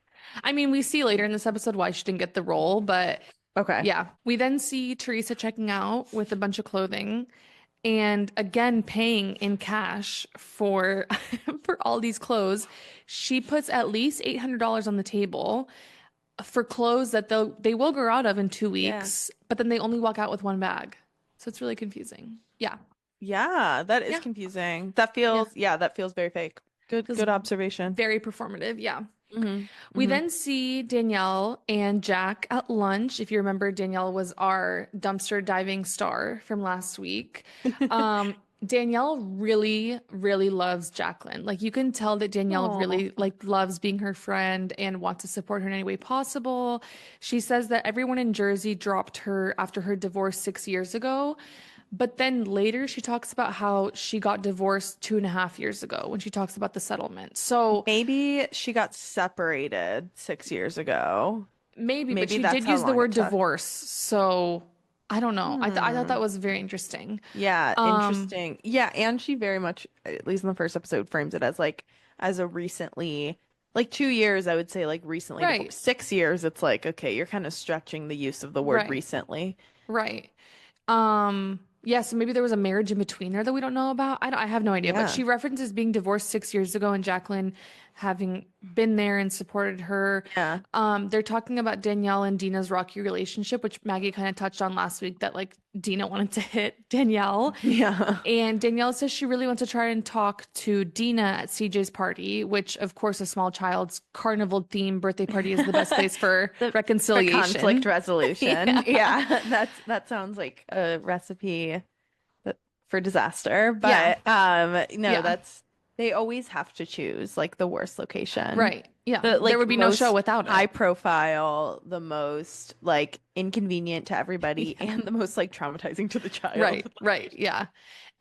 Speaker 2: I mean, we see later in this episode why she didn't get the role, but
Speaker 1: Okay.
Speaker 2: yeah. We then see Teresa checking out with a bunch of clothing and again paying in cash for for all these clothes. She puts at least $800 on the table for clothes that they will grow out of in 2 weeks, but then they only walk out with one bag. So it's really confusing. Yeah.
Speaker 1: Yeah, that is confusing. That feels very fake. Good observation.
Speaker 2: Very performative. Yeah.
Speaker 1: Mm-hmm.
Speaker 2: We then see Danielle and Jack at lunch. If you remember, Danielle was our dumpster diving star from last week. Danielle really, really loves Jacqueline. Like you can tell that Danielle really like loves being her friend and wants to support her in any way possible. She says that everyone in Jersey dropped her after her divorce 6 years ago. But then later she talks about how she got divorced 2.5 years ago when she talks about the settlement. So
Speaker 1: maybe she got separated 6 years ago.
Speaker 2: Maybe, but she
Speaker 1: that's
Speaker 2: did
Speaker 1: how
Speaker 2: use the
Speaker 1: long
Speaker 2: word
Speaker 1: it took.
Speaker 2: divorce. So I don't know. I thought that was very interesting.
Speaker 1: Yeah, interesting. Yeah, and she very much, at least in the first episode, frames it as like as a recently, like 2 years, I would say like recently.
Speaker 2: Right.
Speaker 1: Divorced. 6 years, it's like, okay, you're kind of stretching the use of the word
Speaker 2: Right.
Speaker 1: recently.
Speaker 2: Right. Yeah, so maybe there was a marriage in between there that we don't know about. I have no idea, but she references being divorced 6 years ago and Jacqueline having been there and supported her.
Speaker 1: Yeah.
Speaker 2: They're talking about Danielle and Dina's rocky relationship, which Maggie kind of touched on last week, that like Dina wanted to hit Danielle.
Speaker 1: Yeah.
Speaker 2: And Danielle says she really wants to try and talk to Dina at CJ's party, which of course a small child's carnival themed birthday party is the best place for reconciliation.
Speaker 1: For conflict resolution. Yeah, that sounds like a recipe for disaster. But they always have to choose like the worst location.
Speaker 2: Right. Yeah.
Speaker 1: Like,
Speaker 2: there would be no show without it.
Speaker 1: High profile, the most like inconvenient to everybody, and the most like traumatizing to the child.
Speaker 2: Right. Right. Yeah.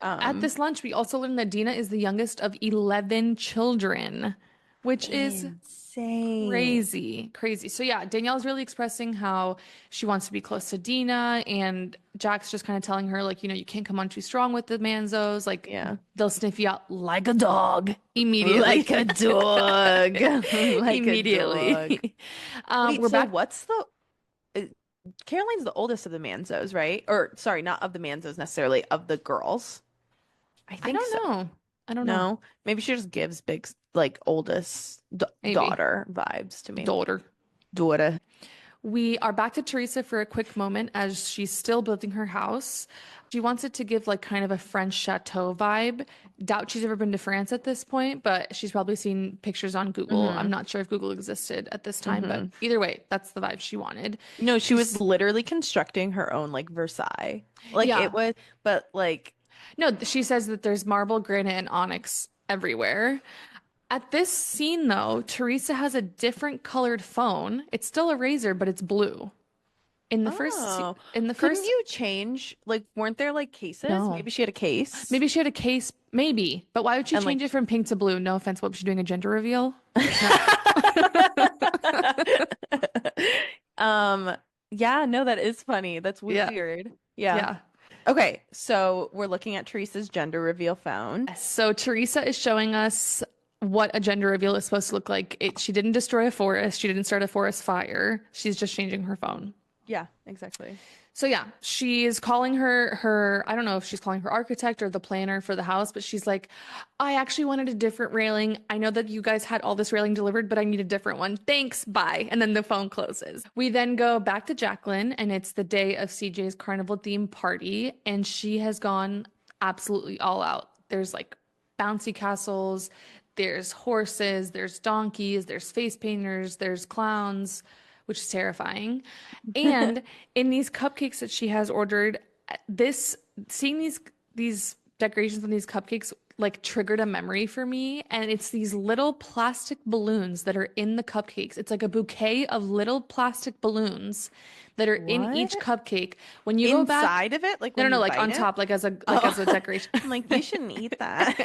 Speaker 2: At this lunch, we also learned that Dina is the youngest of 11 children, which is
Speaker 1: insane.
Speaker 2: Crazy. So yeah, Danielle's really expressing how she wants to be close to Dina, and Jack's just kind of telling her like, you can't come on too strong with the Manzos. Like, they'll sniff you out like a dog immediately.
Speaker 1: Like a dog.
Speaker 2: Immediately.
Speaker 1: Wait,
Speaker 2: we're back.
Speaker 1: What's Caroline's the oldest of the Manzos, right? Or sorry, not of the Manzos necessarily, of the girls. I don't know. Maybe she just gives big like oldest daughter vibes to me.
Speaker 2: Daughter. We are back to Teresa for a quick moment as she's still building her house. She wants it to give like kind of a French chateau vibe. Doubt she's ever been to France at this point, but she's probably seen pictures on Google. I'm not sure if Google existed at this time, but either way, that's the vibe she wanted.
Speaker 1: No, she was literally constructing her own like Versailles. Like
Speaker 2: Yeah.
Speaker 1: it was, but like
Speaker 2: No, she says that there's marble, granite, and onyx everywhere. At this scene, though, Teresa has a different colored phone. It's still a razor, but it's blue. In the first,
Speaker 1: oh,
Speaker 2: in the
Speaker 1: couldn't
Speaker 2: first,
Speaker 1: you change? Like, weren't there like cases?
Speaker 2: No.
Speaker 1: Maybe she had a case.
Speaker 2: maybe she had a case, maybe. But why would she
Speaker 1: And,
Speaker 2: change
Speaker 1: like-
Speaker 2: it from pink to blue? No offense, what was she doing? A gender reveal?
Speaker 1: Yeah, no, that is funny. That's
Speaker 2: Yeah.
Speaker 1: weird. Yeah.
Speaker 2: Yeah.
Speaker 1: Okay, so we're looking at Teresa's gender reveal phone.
Speaker 2: So Teresa is showing us what a gender reveal is supposed to look like. She didn't destroy a forest. She didn't start a forest fire. She's just changing her phone.
Speaker 1: Yeah, exactly.
Speaker 2: So yeah, she is calling her, I don't know if she's calling her architect or the planner for the house, but she's like, I actually wanted a different railing. I know that you guys had all this railing delivered, but I need a different one. Thanks, bye. And then the phone closes. We then go back to Jacqueline, and it's the day of CJ's carnival theme party, and she has gone absolutely all out. There's like bouncy castles, there's horses, there's donkeys, there's face painters, there's clowns, which is terrifying. And in these cupcakes that she has ordered, seeing these decorations on these cupcakes like triggered a memory for me. And it's these little plastic balloons that are in the cupcakes. It's like a bouquet of little plastic balloons that are in each
Speaker 1: What?
Speaker 2: cupcake. When you go back,
Speaker 1: Inside of it? Like
Speaker 2: no,
Speaker 1: when
Speaker 2: no,
Speaker 1: you
Speaker 2: like
Speaker 1: bite
Speaker 2: on
Speaker 1: it?
Speaker 2: top, like as a decoration.
Speaker 1: I'm like, you shouldn't eat that.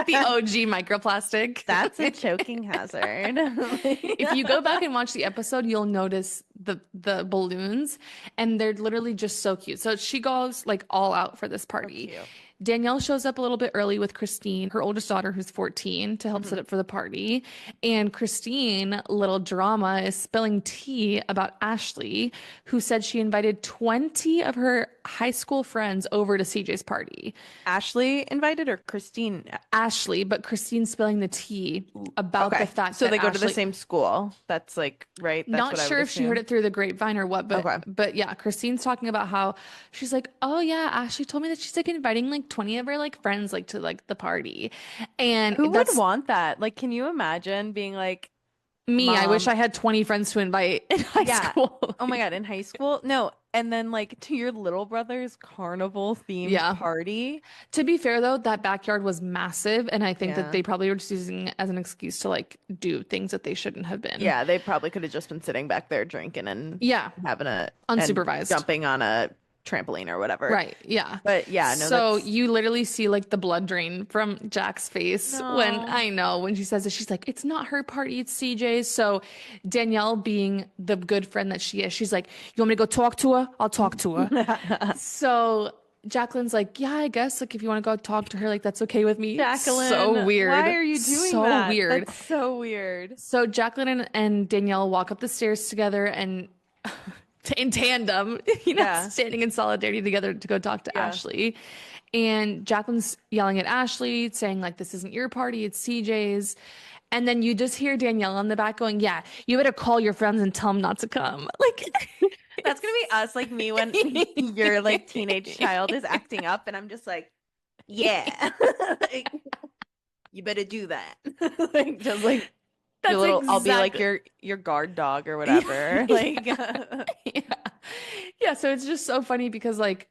Speaker 2: The OG microplastic.
Speaker 1: That's a choking hazard.
Speaker 2: If you go back and watch the episode, you'll notice the balloons, and they're literally just so cute. So she goes like all out for this party.
Speaker 1: cute.
Speaker 2: Danielle shows up a little bit early with Christine, her oldest daughter, who's 14, to help set up for the party. And Christine, little drama, is spilling tea about Ashley, who said she invited 20 of her high school friends over to CJ's party.
Speaker 1: Ashley invited or Christine?
Speaker 2: Ashley, but Christine's spilling the tea about the fact
Speaker 1: So
Speaker 2: that
Speaker 1: they go to the
Speaker 2: Ashley-
Speaker 1: same school. That's like, right? That's
Speaker 2: Not
Speaker 1: what I
Speaker 2: sure
Speaker 1: would
Speaker 2: if she heard
Speaker 1: assume.
Speaker 2: it through the grapevine or what, but
Speaker 1: Okay.
Speaker 2: but yeah, Christine's talking about how she's like, oh yeah, Ashley told me that she's like inviting like 20 of her like friends like to like the party, and
Speaker 1: Who would
Speaker 2: that's
Speaker 1: want that? Like, can you imagine being like,
Speaker 2: me. I wish
Speaker 1: Mom.
Speaker 2: I had 20 friends to invite in high
Speaker 1: Yeah.
Speaker 2: school.
Speaker 1: oh my God, in high school? No. And then like to your little brother's carnival themed
Speaker 2: Yeah.
Speaker 1: party.
Speaker 2: To be fair though, that backyard was massive, and I think
Speaker 1: Yeah.
Speaker 2: that they probably were just using it as an excuse to like do things that they shouldn't have been.
Speaker 1: Yeah, they probably could have just been sitting back there drinking and
Speaker 2: Yeah.
Speaker 1: having and
Speaker 2: Unsupervised.
Speaker 1: jumping on a trampoline or whatever.
Speaker 2: Right. Yeah.
Speaker 1: But yeah, no,
Speaker 2: So
Speaker 1: that's-
Speaker 2: you literally see like the blood drain from Jack's face when
Speaker 1: No.
Speaker 2: when she says it, she's like, it's not her party, it's CJ's. So Danielle, being the good friend that she is, she's like, you want me to go talk to her? I'll talk to her. So Jacqueline's like, yeah, I guess like if you want to go talk to her, like that's okay with me.
Speaker 1: Jacqueline,
Speaker 2: So weird.
Speaker 1: Why are you doing
Speaker 2: so
Speaker 1: that?
Speaker 2: weird.
Speaker 1: That's so weird.
Speaker 2: So Jacqueline and Danielle walk up the stairs together and in tandem,
Speaker 1: Yeah.
Speaker 2: standing in solidarity together to go talk to
Speaker 1: Yeah.
Speaker 2: Ashley. And Jacqueline's yelling at Ashley, saying like, this isn't your party, it's CJ's. And then you just hear Danielle in the back going, yeah, you better call your friends and tell them not to come. Like,
Speaker 1: That's gonna be us, like me when your like teenage child is acting up, and I'm just like, yeah, like, you better do that. like just like
Speaker 2: That's
Speaker 1: your little, I'll be like
Speaker 2: exactly-
Speaker 1: your guard dog or whatever. Like,
Speaker 2: yeah. Yeah, so it's just so funny because like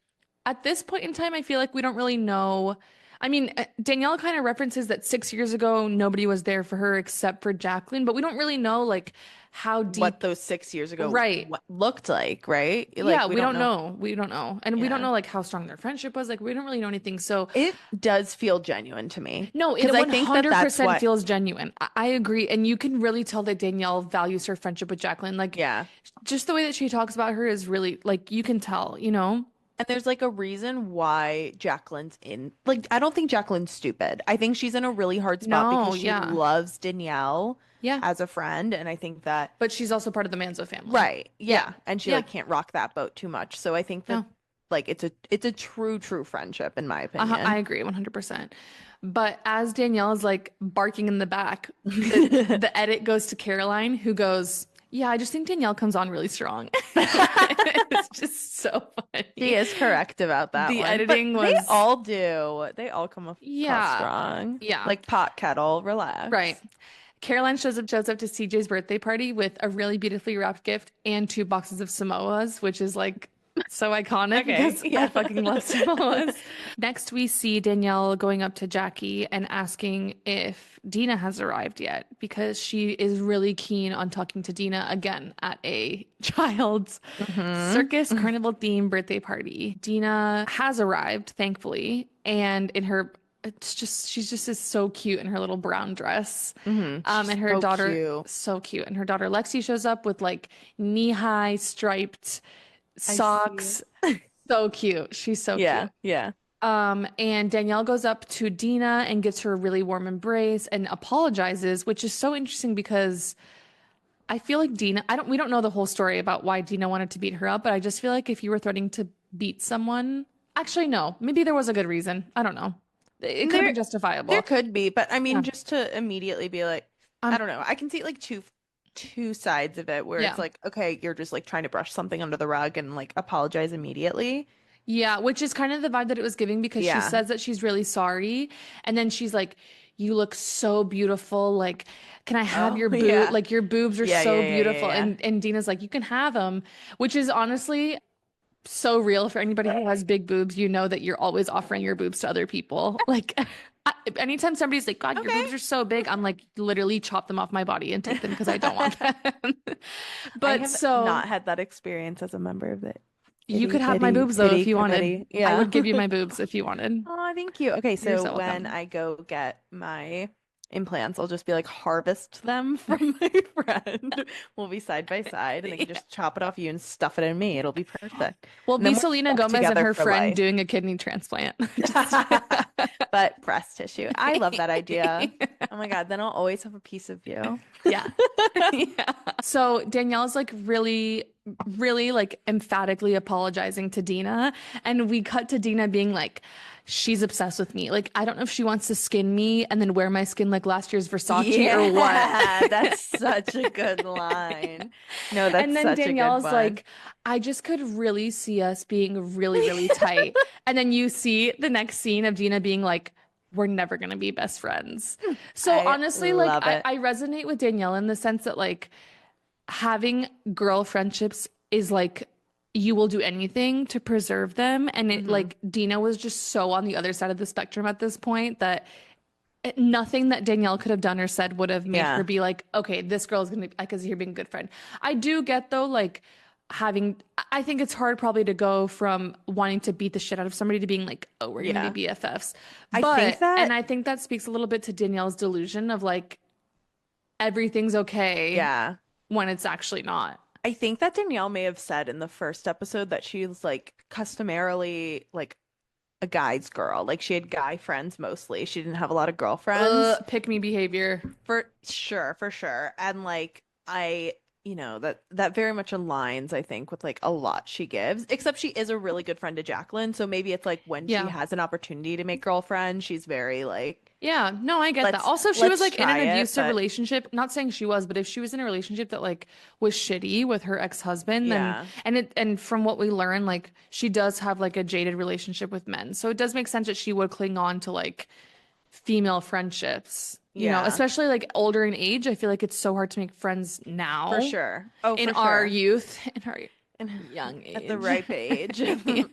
Speaker 2: at this point in time, I feel like we don't really know. I mean, Danielle kind of references that 6 years ago, nobody was there for her except for Jacqueline, but we don't really know like how deep.
Speaker 1: what those 6 years ago
Speaker 2: Right.
Speaker 1: looked like, right? Like,
Speaker 2: Yeah, we don't know. We don't know. And we don't
Speaker 1: Yeah.
Speaker 2: know like how strong their friendship was. Like we don't really know anything. So
Speaker 1: It does feel genuine to me.
Speaker 2: no, it
Speaker 1: 'Cause I think that that's
Speaker 2: 100%
Speaker 1: what-
Speaker 2: feels genuine. I agree. And you can really tell that Danielle values her friendship with Jacqueline. Like
Speaker 1: Yeah.
Speaker 2: just the way that she talks about her is really like you can tell, you know?
Speaker 1: And there's like a reason why Jacqueline's in, like, I don't think Jacqueline's stupid. I think she's in a really hard spot
Speaker 2: No,
Speaker 1: because she
Speaker 2: yeah.
Speaker 1: loves Danielle
Speaker 2: Yeah.
Speaker 1: as a friend. And I think that,
Speaker 2: But she's also part of the Manzo family.
Speaker 1: right. Yeah.
Speaker 2: Yeah.
Speaker 1: And she
Speaker 2: Yeah.
Speaker 1: like can't rock that boat too much. So I think that
Speaker 2: No.
Speaker 1: like it's a true friendship in my opinion.
Speaker 2: I agree 100%. But as Danielle is like barking in the back, the edit goes to Caroline, who goes, Yeah, I just think Danielle comes on really strong. It's just so funny.
Speaker 1: She is correct about that
Speaker 2: The
Speaker 1: one.
Speaker 2: editing
Speaker 1: But
Speaker 2: was,
Speaker 1: they all do. They all come across
Speaker 2: yeah,
Speaker 1: strong.
Speaker 2: yeah,
Speaker 1: Like pot kettle, relax.
Speaker 2: right. Caroline shows up to CJ's birthday party with a really beautifully wrapped gift and 2 boxes of Samoas, which is like so iconic
Speaker 1: Okay,
Speaker 2: because I
Speaker 1: yeah.
Speaker 2: fucking love Samoas. Next, we see Danielle going up to Jackie and asking if Dina has arrived yet because she is really keen on talking to Dina again at a child's circus carnival themed birthday party. Dina has arrived, thankfully, and in her she's just is so cute in her little brown dress.
Speaker 1: She's
Speaker 2: And her
Speaker 1: so
Speaker 2: daughter,
Speaker 1: cute.
Speaker 2: so cute. And her daughter Lexi shows up with like knee-high striped
Speaker 1: I see.
Speaker 2: socks. So cute. She's so
Speaker 1: Yeah,
Speaker 2: cute.
Speaker 1: yeah.
Speaker 2: And Danielle goes up to Dina and gives her a really warm embrace and apologizes, which is so interesting because I feel like Dina, we don't know the whole story about why Dina wanted to beat her up, but I just feel like if you were threatening to beat someone, actually, no, maybe there was a good reason. I don't know. It could be
Speaker 1: There
Speaker 2: justifiable.
Speaker 1: could be, but I mean,
Speaker 2: Yeah.
Speaker 1: just to immediately be like, I
Speaker 2: Um,
Speaker 1: don't know. I can see like two sides of it where
Speaker 2: yeah.
Speaker 1: it's like, okay, you're just like trying to brush something under the rug and like apologize immediately.
Speaker 2: Yeah, which is kind of the vibe that it was giving because she
Speaker 1: Yeah.
Speaker 2: says that she's really sorry. And then she's like, you look so beautiful. Like, can I have
Speaker 1: Oh,
Speaker 2: your boob?
Speaker 1: yeah.
Speaker 2: Like, your boobs are
Speaker 1: Yeah,
Speaker 2: so
Speaker 1: yeah, yeah, yeah,
Speaker 2: beautiful.
Speaker 1: yeah.
Speaker 2: And Dina's like, you can have them, which is honestly so real for anybody who has big boobs. You know that you're always offering your boobs to other people. Like, anytime somebody's like, God, your
Speaker 1: Okay.
Speaker 2: boobs are so big, I'm like, literally chop them off my body and take them because I don't want them.
Speaker 1: I
Speaker 2: But
Speaker 1: have
Speaker 2: so.
Speaker 1: not had that experience as a member of the
Speaker 2: You
Speaker 1: itty
Speaker 2: could have my
Speaker 1: bitty
Speaker 2: boobs though if
Speaker 1: kitty
Speaker 2: you wanted.
Speaker 1: committee.
Speaker 2: I
Speaker 1: Yeah.
Speaker 2: would give you my boobs if you wanted.
Speaker 1: Oh, thank you. Okay,
Speaker 2: You're
Speaker 1: so
Speaker 2: so
Speaker 1: when
Speaker 2: welcome.
Speaker 1: I go get my implants, I'll just be like harvest them from my friend. We'll be side by side, and they can
Speaker 2: Yeah.
Speaker 1: just chop it off you and stuff it in me. It'll be perfect.
Speaker 2: We'll
Speaker 1: And
Speaker 2: be
Speaker 1: then we're
Speaker 2: Selena
Speaker 1: stuck
Speaker 2: Gomez and
Speaker 1: together
Speaker 2: her
Speaker 1: for
Speaker 2: friend
Speaker 1: life.
Speaker 2: doing a kidney transplant. Just-
Speaker 1: But breast tissue. I love that idea. Oh my God, then I'll always have a piece of you.
Speaker 2: Yeah. Yeah. So Danielle's like really, really like emphatically apologizing to Dina. And we cut to Dina being like, she's obsessed with me. Like, I don't know if she wants to skin me and then wear my skin like last year's Versace or what.
Speaker 1: Yeah, that's such a good line. No, that's
Speaker 2: And then
Speaker 1: such a good
Speaker 2: Danielle's
Speaker 1: one.
Speaker 2: like, I just could really see us being really, really tight. And then you see the next scene of Dina being like, we're never going to be best friends. So
Speaker 1: I
Speaker 2: honestly, like
Speaker 1: love it.
Speaker 2: I resonate with Danielle in the sense that like having girl friendships is like you will do anything to preserve them. And it
Speaker 1: hmm
Speaker 2: like Dina was just so on the other side of the spectrum at this point that nothing that Danielle could have done or said would have made her
Speaker 1: Yeah.
Speaker 2: be like, okay, this girl is gonna, I can see her being a good friend. I do get though, like having, I think it's hard probably to go from wanting to beat the shit out of somebody to being like, oh, we're gonna
Speaker 1: Yeah.
Speaker 2: be BFFs.
Speaker 1: I think
Speaker 2: And
Speaker 1: that,
Speaker 2: I think that speaks a little bit to Danielle's delusion of like everything's okay
Speaker 1: yeah.
Speaker 2: when it's actually not.
Speaker 1: I think that Danielle may have said in the first episode that she's like customarily like a guy's girl. Like she had guy friends mostly. She didn't have a lot of girlfriends.
Speaker 2: Pick me behavior.
Speaker 1: For sure, for sure. And like that very much aligns, I think, with like a lot she gives. Except she is a really good friend to Jacqueline. So maybe it's like when she
Speaker 2: Yeah.
Speaker 1: has an opportunity to make girlfriends, she's very like,
Speaker 2: Yeah, no, I get that.
Speaker 1: let's
Speaker 2: Also, if she was
Speaker 1: let's
Speaker 2: like in
Speaker 1: try
Speaker 2: an
Speaker 1: it.
Speaker 2: abusive
Speaker 1: But
Speaker 2: relationship, not saying she was, but if she was in a relationship that like was shitty with her ex-husband, then
Speaker 1: yeah.
Speaker 2: and from what we learn, like she does have like a jaded relationship with men. So it does make sense that she would cling on to like female friendships,
Speaker 1: Yeah.
Speaker 2: especially like older in age. I feel like it's so hard to make friends now
Speaker 1: For sure. Oh,
Speaker 2: in
Speaker 1: for
Speaker 2: our
Speaker 1: sure.
Speaker 2: youth, in our
Speaker 1: And
Speaker 2: young
Speaker 1: at the
Speaker 2: age.
Speaker 1: ripe age.
Speaker 2: Yeah.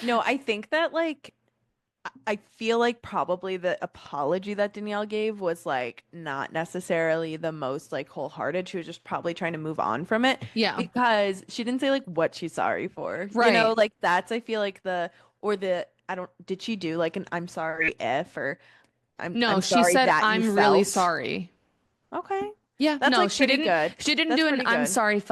Speaker 1: No, I think that like I feel like probably the apology that Danielle gave was like not necessarily the most like wholehearted. She was just probably trying to move on from it
Speaker 2: Yeah.
Speaker 1: because she didn't say like what she's sorry for.
Speaker 2: Right.
Speaker 1: Like that's I feel like I don't did she do like an I'm sorry if or
Speaker 2: No,
Speaker 1: I'm
Speaker 2: she
Speaker 1: sorry
Speaker 2: said,
Speaker 1: that you
Speaker 2: I'm really
Speaker 1: felt.
Speaker 2: sorry.
Speaker 1: Okay.
Speaker 2: Yeah,
Speaker 1: That's
Speaker 2: no,
Speaker 1: like pretty good.
Speaker 2: she didn't
Speaker 1: That's
Speaker 2: do an
Speaker 1: pretty
Speaker 2: I'm
Speaker 1: good.
Speaker 2: sorry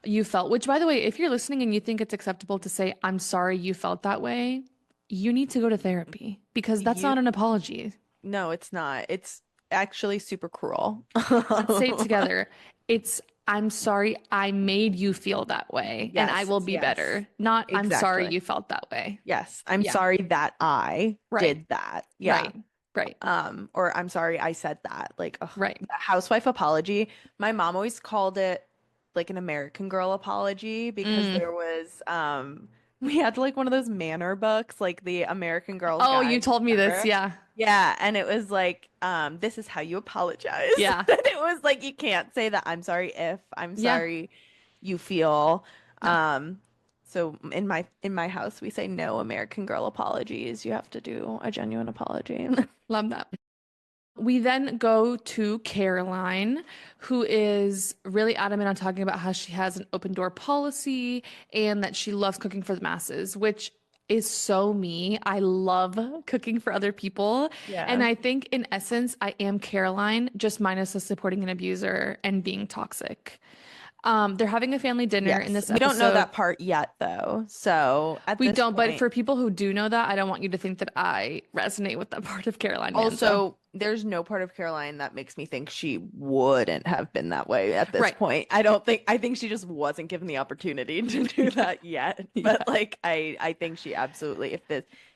Speaker 2: you felt, which by the way, if you're listening and you think it's acceptable to say I'm sorry you felt that way, you need to go to therapy because that's
Speaker 1: You
Speaker 2: not an apology.
Speaker 1: No, it's not. It's actually super cruel.
Speaker 2: Let's say it together. It's I'm sorry I made you feel that way and I
Speaker 1: Yes,
Speaker 2: will be
Speaker 1: yes.
Speaker 2: better. Not I'm sorry
Speaker 1: Exactly.
Speaker 2: you felt that way.
Speaker 1: Yes, I'm
Speaker 2: Yeah,
Speaker 1: sorry that I
Speaker 2: right,
Speaker 1: did that. Yeah.
Speaker 2: right, right,
Speaker 1: Or I'm sorry I said that. Like, ugh,
Speaker 2: right.
Speaker 1: the housewife apology. My mom always called it like an American Girl apology because
Speaker 2: Mm.
Speaker 1: there was we had like one of those manner books, like the American Girl's
Speaker 2: Oh, you
Speaker 1: Guide.
Speaker 2: told me this.
Speaker 1: Remember?
Speaker 2: Yeah.
Speaker 1: Yeah, and it was like, this is how you apologize.
Speaker 2: Yeah.
Speaker 1: And it was like you can't say that I'm
Speaker 2: Yeah.
Speaker 1: sorry you feel.
Speaker 2: No.
Speaker 1: So in my house we say no American Girl apologies. You have to do a genuine apology.
Speaker 2: Love that. We then go to Caroline, who is really adamant on talking about how she has an open door policy and that she loves cooking for the masses, which is so me. I love cooking for other people. And
Speaker 1: Yeah.
Speaker 2: I think in essence, I am Caroline, just minus the supporting an abuser and being toxic. They're having a family dinner in
Speaker 1: Yes.
Speaker 2: this
Speaker 1: We don't know
Speaker 2: episode.
Speaker 1: that part yet though. So at
Speaker 2: We
Speaker 1: this
Speaker 2: don't, but
Speaker 1: point,
Speaker 2: for people who do know that, I don't want you to think that I resonate with that part of Caroline Manzo.
Speaker 1: also, there's no part of Caroline that makes me think she wouldn't have been that way at this
Speaker 2: Right.
Speaker 1: point. I think she just wasn't given the opportunity to do that yet.
Speaker 2: Yeah.
Speaker 1: But like I think she absolutely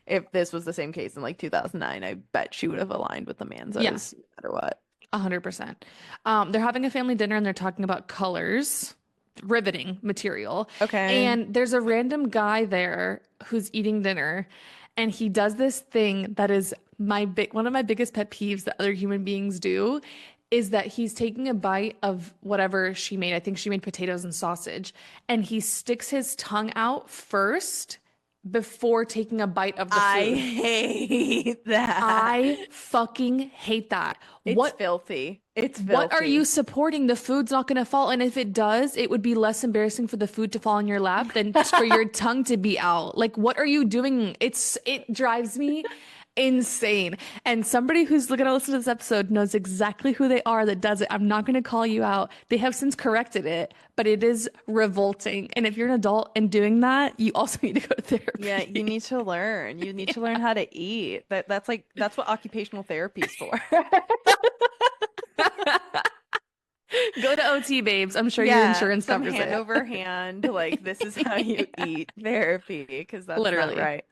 Speaker 1: if this was the same case in like 2009, I bet she would have aligned with the
Speaker 2: Yeah.
Speaker 1: Manzos no matter what.
Speaker 2: 100%. They're having a family dinner and they're talking about colors, riveting material.
Speaker 1: Okay.
Speaker 2: And there's a random guy there who's eating dinner, and he does this thing that is one of my biggest pet peeves that other human beings do is that he's taking a bite of whatever she made. I think she made potatoes and sausage, and he sticks his tongue out first before taking a bite of the
Speaker 1: I
Speaker 2: food.
Speaker 1: hate that.
Speaker 2: I fucking hate that.
Speaker 1: It's filthy. It's
Speaker 2: What are you
Speaker 1: filthy.
Speaker 2: supporting? The food's not going to fall. And if it does, it would be less embarrassing for the food to fall in your lap than for your tongue to be out. Like, what are you doing? It drives me insane. And somebody who's going to listen to this episode knows exactly who they are that does it. I'm not going to call you out. They have since corrected it, but it is revolting. And if you're an adult and doing that, you also need to go to therapy.
Speaker 1: Yeah, you need to learn. You need to learn how to eat. That's what occupational therapy is for.
Speaker 2: Go to OT, babes. I'm sure your
Speaker 1: Yeah,
Speaker 2: insurance
Speaker 1: some
Speaker 2: covers
Speaker 1: hand
Speaker 2: it.
Speaker 1: over hand, like this is how you eat therapy, because that's not
Speaker 2: Literally.
Speaker 1: right.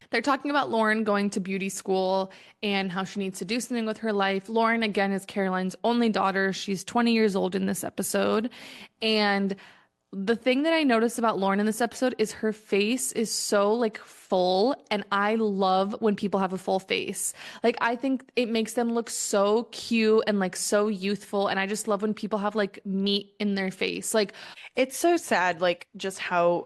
Speaker 2: They're talking about Lauren going to beauty school and how she needs to do something with her life. Lauren, again, is Caroline's only daughter. She's 20 years old in this episode. And the thing that I noticed about Lauren in this episode is her face is so like full. And I love when people have a full face. Like, I think it makes them look so cute and like so youthful. And I just love when people have like meat in their face. Like,
Speaker 1: It's so sad, like just how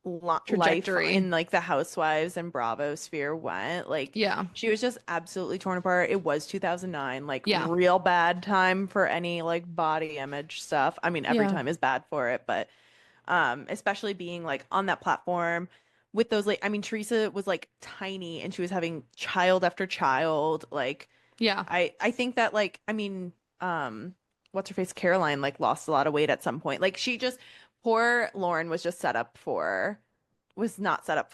Speaker 1: life
Speaker 2: trajectory.
Speaker 1: in like the Housewives and Bravo sphere went. Like
Speaker 2: Yeah.
Speaker 1: she was just absolutely torn apart. It was 2009, like
Speaker 2: Yeah.
Speaker 1: real bad time for any like body image stuff. I mean, every
Speaker 2: Yeah.
Speaker 1: time is bad for it, but especially being like on that platform with those like I mean, Teresa was like tiny and she was having child after child. Like
Speaker 2: Yeah.
Speaker 1: I think that like I mean, what's her face? Caroline like lost a lot of weight at some point. Like she just poor Lauren was not set up for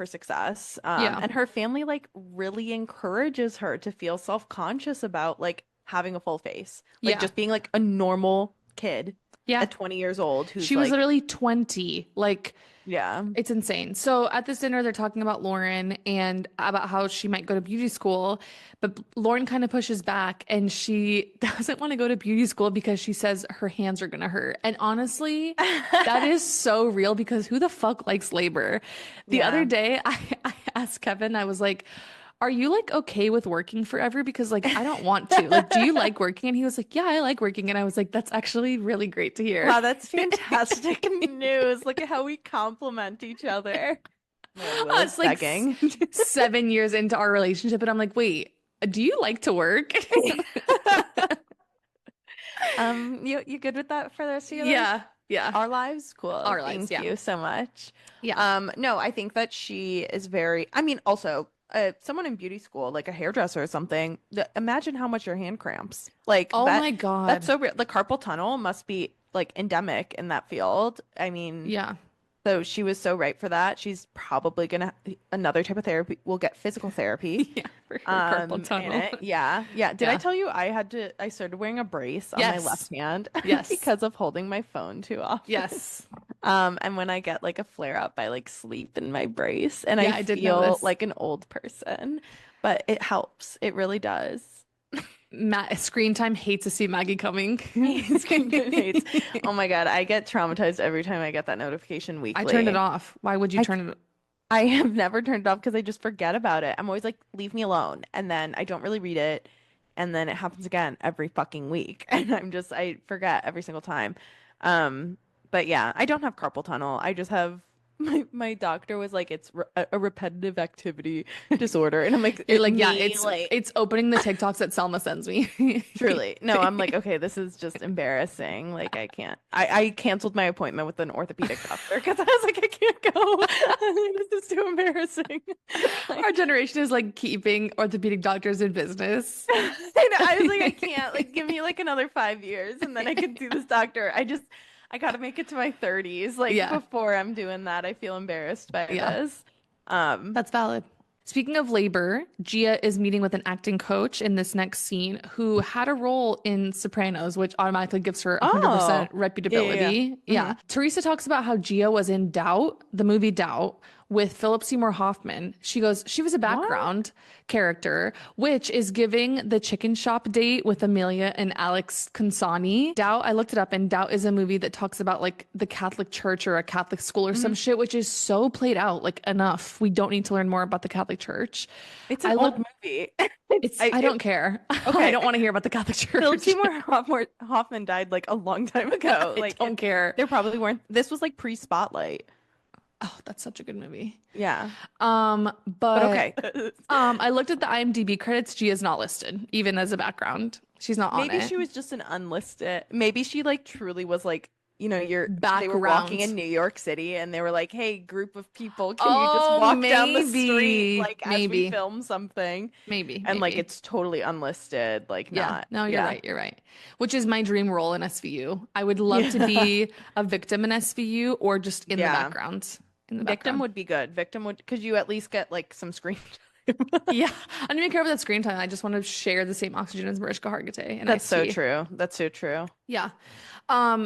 Speaker 1: success.
Speaker 2: Yeah.
Speaker 1: And her family like really encourages her to feel self-conscious about like having a full face. Like
Speaker 2: Yeah.
Speaker 1: just being like a normal kid
Speaker 2: Yeah.
Speaker 1: at 20 years old who's
Speaker 2: She was
Speaker 1: like,
Speaker 2: literally 20. Like,
Speaker 1: yeah.
Speaker 2: it's insane. So at this dinner, they're talking about Lauren and about how she might go to beauty school, but Lauren kind of pushes back and she doesn't want to go to beauty school because she says her hands are going to hurt. And honestly, that is so real because who the fuck likes labor? The
Speaker 1: Yeah.
Speaker 2: other day, I asked Kevin, I was like, are you like okay with working forever? Because like I don't want to. Like, do you like working? And he was like, yeah, I like working. And I was like, that's actually really great to hear.
Speaker 1: Wow, that's fantastic news. Look at how we compliment each other. Will is
Speaker 2: It's like
Speaker 1: begging.
Speaker 2: 7 years into our relationship, and I'm like, wait, do you like to work?
Speaker 1: You good with that for the rest of your life?
Speaker 2: Yeah, yeah,
Speaker 1: Our lives? Cool.
Speaker 2: Our lives,
Speaker 1: Thank
Speaker 2: yeah.
Speaker 1: you so much.
Speaker 2: yeah,
Speaker 1: No, I think that she is very, I mean, also, someone in beauty school, like a hairdresser or something, imagine how much your hand cramps. Like
Speaker 2: oh
Speaker 1: that,
Speaker 2: my God.
Speaker 1: that's so real. The carpal tunnel must be like endemic in that field. I mean,
Speaker 2: Yeah,
Speaker 1: so she was so right for that. She's probably gonna another type of therapy. We'll get physical therapy.
Speaker 2: yeah, for her carpal
Speaker 1: In
Speaker 2: tunnel.
Speaker 1: it. Yeah. Yeah. Did I
Speaker 2: Yeah.
Speaker 1: tell you I started wearing a brace on my
Speaker 2: Yes.
Speaker 1: left hand
Speaker 2: Yes.
Speaker 1: because of holding my phone too often.
Speaker 2: Yes.
Speaker 1: And when I get like a flare up, I like sleep in my brace and
Speaker 2: Yeah,
Speaker 1: I
Speaker 2: I did
Speaker 1: feel
Speaker 2: notice.
Speaker 1: like an old person, but it helps. It really does.
Speaker 2: Screen Time hates to see Maggie coming.
Speaker 1: Screen Time hates. Oh my God, I get traumatized every time I get that notification
Speaker 2: I turned it
Speaker 1: weekly.
Speaker 2: off. Why would you
Speaker 1: I
Speaker 2: turn it?
Speaker 1: I have never turned it off because I just forget about it. I'm always like, leave me alone. And then I don't really read it. And then it happens again every fucking week. And I forget every single time. Um, but yeah, I don't have carpal tunnel. I just have my doctor was like, it's a repetitive activity disorder. And I'm like,
Speaker 2: You're
Speaker 1: it
Speaker 2: like, yeah,
Speaker 1: me, like,
Speaker 2: it's opening the TikToks that Selma sends me.
Speaker 1: truly. No, I'm like, okay, this is just embarrassing. Like, I can't. I canceled my appointment with an orthopedic doctor because I was like, I can't go. This is too embarrassing.
Speaker 2: Our
Speaker 1: Like,
Speaker 2: generation is like keeping orthopedic doctors in business.
Speaker 1: I was like, I can't. Like, give me like another 5 years and then I can see this doctor. I gotta make it to my 30s. Like,
Speaker 2: Yeah,
Speaker 1: before I'm doing that, I feel embarrassed by
Speaker 2: yeah,
Speaker 1: this. Um,
Speaker 2: that's valid. Speaking of labor, Gia is meeting with an acting coach in this next scene who had a role in Sopranos, which automatically gives her 100%
Speaker 1: oh, yeah, yeah, yeah.
Speaker 2: reputability. Yeah.
Speaker 1: hmm
Speaker 2: Teresa talks about how Gia was in Doubt, the movie Doubt, with Philip Seymour Hoffman. She goes, she was a
Speaker 1: What?
Speaker 2: background character, which is giving the chicken shop date with Amelia and Alex Consani. Doubt, I looked it up, and Doubt is a movie that talks about like the Catholic Church or a Catholic school or some
Speaker 1: hmm
Speaker 2: shit, which is so played out. Like, enough. We don't need to learn more about the Catholic Church.
Speaker 1: It's an
Speaker 2: I
Speaker 1: old
Speaker 2: look,
Speaker 1: movie.
Speaker 2: I don't care. I
Speaker 1: Okay.
Speaker 2: don't want to hear about the Catholic
Speaker 1: Philip
Speaker 2: Church.
Speaker 1: Seymour Hoffman died like a long time ago.
Speaker 2: I don't care.
Speaker 1: There probably weren't. This was like pre-Spotlight.
Speaker 2: Oh, that's such a good movie.
Speaker 1: Yeah, but
Speaker 2: But
Speaker 1: okay.
Speaker 2: I looked at the IMDb credits. Gia is not listed, even as a background. She's not on
Speaker 1: Maybe
Speaker 2: it.
Speaker 1: she was just an unlisted. Maybe she like truly was like, they were walking in
Speaker 2: Background.
Speaker 1: New York City and they were like, "Hey, group of people, can you just
Speaker 2: Oh,
Speaker 1: walk down the street
Speaker 2: maybe.
Speaker 1: like as we
Speaker 2: Maybe.
Speaker 1: film something?"
Speaker 2: Maybe.
Speaker 1: And like
Speaker 2: Maybe.
Speaker 1: it's totally unlisted, like
Speaker 2: Yeah.
Speaker 1: not.
Speaker 2: No, you're
Speaker 1: Yeah.
Speaker 2: right. You're right. Which is my dream role in SVU. I would love to
Speaker 1: Yeah.
Speaker 2: be a victim in SVU or just in the
Speaker 1: Yeah.
Speaker 2: background. In the
Speaker 1: Victim
Speaker 2: background.
Speaker 1: would be good. Victim would because you at least get like some screen time.
Speaker 2: Yeah, I don't even care about that screen time. I just want to share the same oxygen as Mariska Hargitay and
Speaker 1: That's
Speaker 2: Ice
Speaker 1: so
Speaker 2: T.
Speaker 1: true. That's so true.
Speaker 2: Yeah.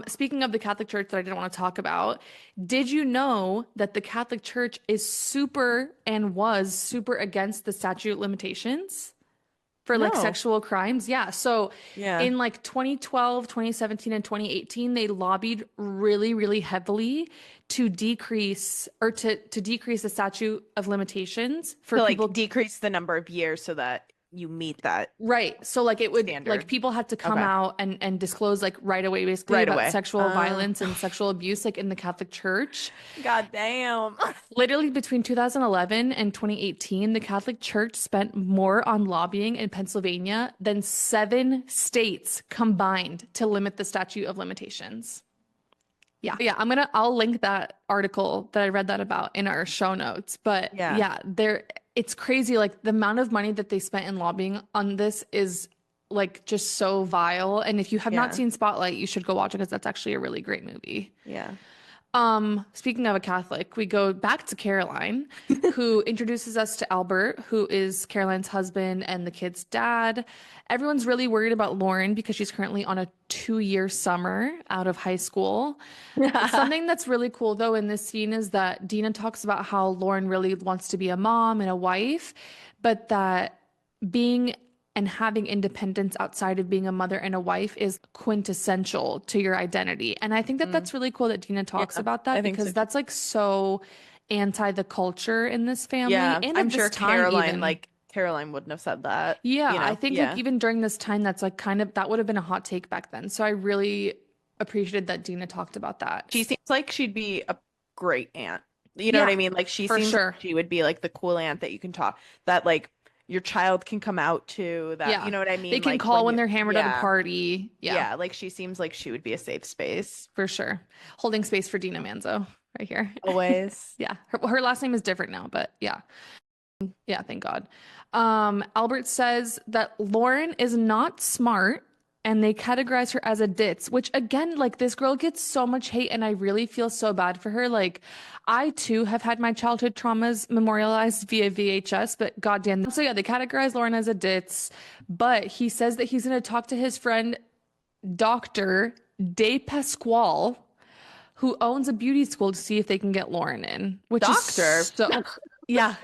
Speaker 2: Speaking of the Catholic Church that I didn't want to talk about, did you know that the Catholic Church is super and was super against the statute of limitations for like
Speaker 1: No.
Speaker 2: sexual crimes? Yeah. So
Speaker 1: Yeah.
Speaker 2: in like 2012, 2017, and 2018, they lobbied really, really heavily to decrease or to decrease the statute of limitations for
Speaker 1: To
Speaker 2: people.
Speaker 1: like decrease the number of years so that you meet that
Speaker 2: Right. So like it would like
Speaker 1: standard.
Speaker 2: people had to come
Speaker 1: Okay.
Speaker 2: out and disclose like right away basically
Speaker 1: Right
Speaker 2: about
Speaker 1: away.
Speaker 2: sexual violence and sexual abuse like in the Catholic Church.
Speaker 1: God damn.
Speaker 2: Literally between 2011 and 2018, the Catholic Church spent more on lobbying in Pennsylvania than 7 states combined to limit the statute of limitations. Yeah. Yeah, I'll link that article that I read that about in our show notes. But
Speaker 1: Yeah.
Speaker 2: yeah, it's crazy. Like the amount of money that they spent in lobbying on this is like just so vile. And if you have not
Speaker 1: Yeah.
Speaker 2: seen Spotlight, you should go watch it because that's actually a really great movie.
Speaker 1: Yeah.
Speaker 2: Speaking of a Catholic, we go back to Caroline, who introduces us to Albert, who is Caroline's husband and the kid's dad. Everyone's really worried about Lauren because she's currently on a 2-year summer out of high school. Something that's really cool though in this scene is that Dina talks about how Lauren really wants to be a mom and a wife, but that being and having independence outside of being a mother and a wife is quintessential to your identity. And I think that that's really cool that Dina talks about that
Speaker 1: I think so
Speaker 2: because
Speaker 1: too.
Speaker 2: that's like so anti the culture in this family
Speaker 1: Yeah.
Speaker 2: and
Speaker 1: I'm
Speaker 2: at
Speaker 1: sure
Speaker 2: this time even.
Speaker 1: Caroline wouldn't have said that.
Speaker 2: Yeah, I think like
Speaker 1: Yeah.
Speaker 2: even during this time that's like kind of that would have been a hot take back then. So I really appreciated that Dina talked about that.
Speaker 1: She seems like she'd be a great aunt. You know what I
Speaker 2: Yeah,
Speaker 1: mean? Like she
Speaker 2: for
Speaker 1: seems
Speaker 2: sure.
Speaker 1: like she would be like the cool aunt that you can talk that like your child can come out to that,
Speaker 2: Yeah.
Speaker 1: you know what I
Speaker 2: They
Speaker 1: mean?
Speaker 2: can
Speaker 1: Like
Speaker 2: call when
Speaker 1: you,
Speaker 2: they're hammered at a party. Yeah,
Speaker 1: yeah, like she seems like she would be a safe space.
Speaker 2: for sure. Holding space for Dina Manzo right here.
Speaker 1: Always.
Speaker 2: Yeah. Her last name is different now, but yeah. Yeah, thank God. Albert says that Lauren is not smart and they categorize her as a ditz, which again, like this girl gets so much hate and I really feel so bad for her. Like I too have had my childhood traumas memorialized via VHS, but goddamn. So yeah, they categorize Lauren as a ditz, but he says that he's going to talk to his friend, Dr. De Pasquale, who owns a beauty school to see if they can get Lauren in, which
Speaker 1: Doctor?
Speaker 2: is so, yeah.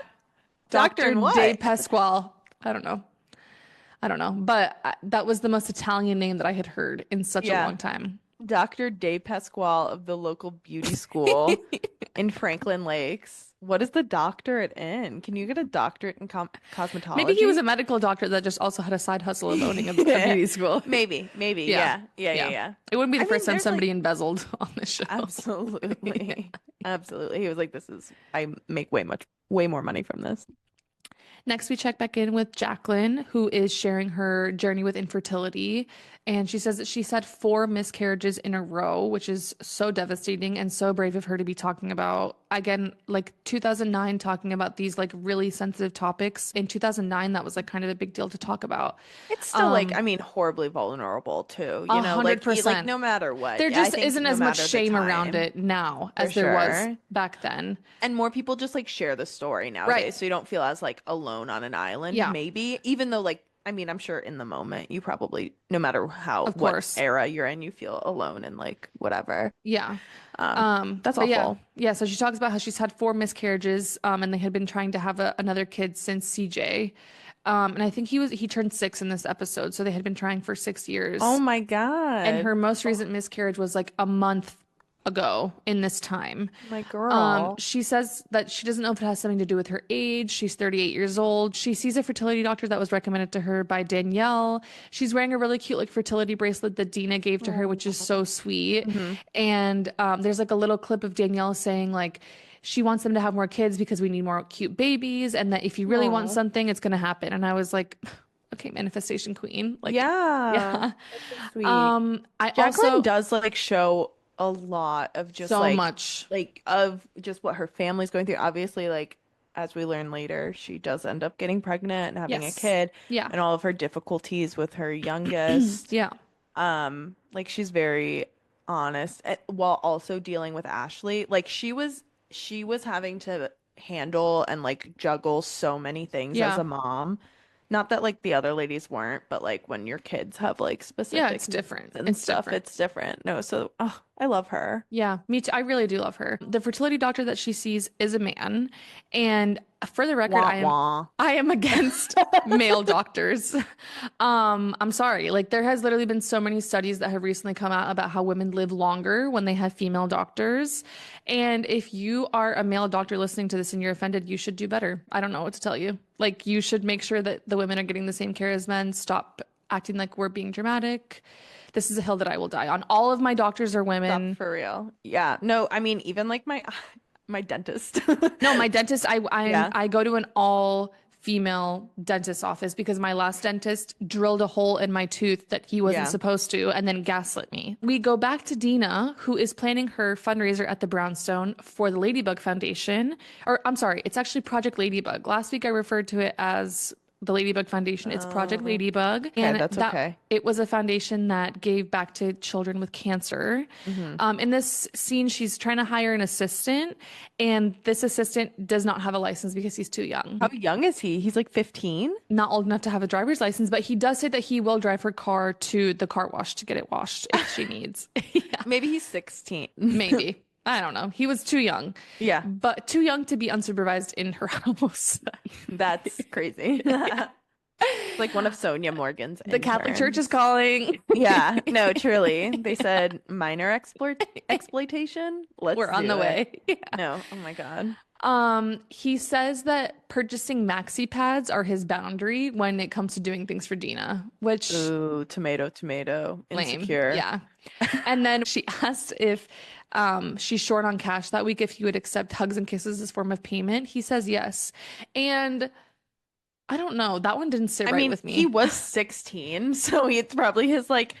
Speaker 1: Doctor in
Speaker 2: Dr.
Speaker 1: what?
Speaker 2: De Pasquale. I don't know. I don't know, but that was the most Italian name that I had heard in such a
Speaker 1: Yeah.
Speaker 2: long time.
Speaker 1: Dr. De Pasquale of the local beauty school in Franklin Lakes. What is the doctorate in? Can you get a doctorate in
Speaker 2: Maybe he was
Speaker 1: cosmetology?
Speaker 2: a medical doctor that just also had a side hustle of owning a beauty school.
Speaker 1: Maybe.
Speaker 2: Yeah.
Speaker 1: Yeah. Yeah, yeah,
Speaker 2: Yeah.
Speaker 1: yeah.
Speaker 2: It wouldn't be the
Speaker 1: I
Speaker 2: first
Speaker 1: mean,
Speaker 2: time
Speaker 1: there's like
Speaker 2: somebody embezzled on the show.
Speaker 1: absolutely. Absolutely. He was like, I make way more money from this.
Speaker 2: Next, we check back in with Jacqueline, who is sharing her journey with infertility. And she says that she's had 4 miscarriages in a row, which is so devastating and so brave of her to be talking about. Again, like 2009, talking about these like really sensitive topics. In 2009, that was like kind of a big deal to talk about.
Speaker 1: It's still like, I mean, horribly vulnerable too,
Speaker 2: A
Speaker 1: like,
Speaker 2: hundred
Speaker 1: like
Speaker 2: percent.
Speaker 1: no matter what.
Speaker 2: There
Speaker 1: I
Speaker 2: just
Speaker 1: think
Speaker 2: isn't
Speaker 1: no
Speaker 2: as much
Speaker 1: matter the
Speaker 2: shame around
Speaker 1: time,
Speaker 2: it now
Speaker 1: for
Speaker 2: as there was
Speaker 1: sure.
Speaker 2: back then.
Speaker 1: And more people just like share the story
Speaker 2: Right.
Speaker 1: nowadays, so you don't feel as like alone on an island,
Speaker 2: Yeah,
Speaker 1: maybe, even though like I mean, I'm sure in the moment you probably, no matter
Speaker 2: of
Speaker 1: what
Speaker 2: course.
Speaker 1: era you're in, you feel alone and like whatever.
Speaker 2: Yeah.
Speaker 1: That's
Speaker 2: But yeah,
Speaker 1: awful.
Speaker 2: yeah. So she talks about how she's had 4 miscarriages, and they had been trying to have another kid since CJ. And I think he turned 6 in this episode, so they had been trying for 6 years.
Speaker 1: Oh my
Speaker 2: And
Speaker 1: God.
Speaker 2: her most recent miscarriage was like a month ago in this time.
Speaker 1: My girl.
Speaker 2: She says that she doesn't know if it has something to do with her age. She's 38 years old. She sees a fertility doctor that was recommended to her by Danielle. She's wearing a really cute like fertility bracelet that Dina gave to her, which is so sweet.
Speaker 1: Hmm.
Speaker 2: And there's like a little clip of Danielle saying like she wants them to have more kids because we need more cute babies, and that if you really want
Speaker 1: Aw.
Speaker 2: something, it's gonna happen. And I was like, okay, manifestation queen. Like,
Speaker 1: Yeah.
Speaker 2: yeah.
Speaker 1: That's so sweet.
Speaker 2: I
Speaker 1: Jacqueline
Speaker 2: also
Speaker 1: does like show a lot of just
Speaker 2: so much.
Speaker 1: like of just what her family's going through. Obviously, like as we learn later, she does end up getting pregnant and having a
Speaker 2: Yes.
Speaker 1: kid
Speaker 2: Yeah.
Speaker 1: and all of her difficulties with her youngest.
Speaker 2: Yeah.
Speaker 1: Like she's very honest while also dealing with Ashley. Like she was having to handle and like juggle so many things as
Speaker 2: Yeah.
Speaker 1: a mom. Not that like the other ladies weren't, but like when your kids have like
Speaker 2: Yeah,
Speaker 1: specific
Speaker 2: it's
Speaker 1: needs
Speaker 2: different.
Speaker 1: and
Speaker 2: It's
Speaker 1: stuff,
Speaker 2: different.
Speaker 1: it's different. No, so oh, I love her.
Speaker 2: Yeah, me too. I really do love her. The fertility doctor that she sees is a man, and for the record,
Speaker 1: Wah wah.
Speaker 2: I am against male doctors. I'm sorry. Like there has literally been so many studies that have recently come out about how women live longer when they have female doctors. And if you are a male doctor listening to this and you're offended, you should do better. I don't know what to tell you. Like you should make sure that the women are getting the same care as men. Stop acting like we're being dramatic. This is a hill that I will die on. All of my doctors are
Speaker 1: Stop
Speaker 2: women.
Speaker 1: for real. Yeah. No, I mean even like my my dentist.
Speaker 2: No, my dentist,
Speaker 1: Yeah.
Speaker 2: I go to an all female dentist office because my last dentist drilled a hole in my tooth that he wasn't
Speaker 1: Yeah.
Speaker 2: supposed to and then gaslit me. We go back to Dina, who is planning her fundraiser at the Brownstone for the Ladybug Foundation. Or I'm sorry, it's actually Project Ladybug. Last week I referred to it as the Ladybug Foundation. It's Project Ladybug.
Speaker 1: Okay,
Speaker 2: And
Speaker 1: that's
Speaker 2: that
Speaker 1: okay.
Speaker 2: it was a foundation that gave back to children with cancer. In this scene, she's trying to hire an assistant, and this assistant does not have a license because he's too young.
Speaker 1: How young is he? He's like 15?
Speaker 2: Not old enough to have a driver's license, but he does say that he will drive her car to the car wash to get it washed if she needs. Yeah,
Speaker 1: Maybe he's 16.
Speaker 2: maybe. I don't know. He was too young,
Speaker 1: Yeah,
Speaker 2: but too young to be unsupervised in her house.
Speaker 1: that's crazy. Like one of Sonia Morgan's
Speaker 2: The Catholic Church is
Speaker 1: interns.
Speaker 2: calling.
Speaker 1: Yeah, no, truly. They said minor exploitation. Let's
Speaker 2: We're on
Speaker 1: do
Speaker 2: the
Speaker 1: it.
Speaker 2: way. Yeah.
Speaker 1: No, oh my God.
Speaker 2: He says that purchasing maxi pads are his boundary when it comes to doing things for Dina, which
Speaker 1: Ooh, tomato,
Speaker 2: lame.
Speaker 1: insecure.
Speaker 2: Yeah. And then she asked if she's short on cash that week, if he would accept hugs and kisses as form of payment. He says yes. And I don't know, that one didn't sit
Speaker 1: I
Speaker 2: right
Speaker 1: mean,
Speaker 2: with me.
Speaker 1: he was 16, so it's probably his like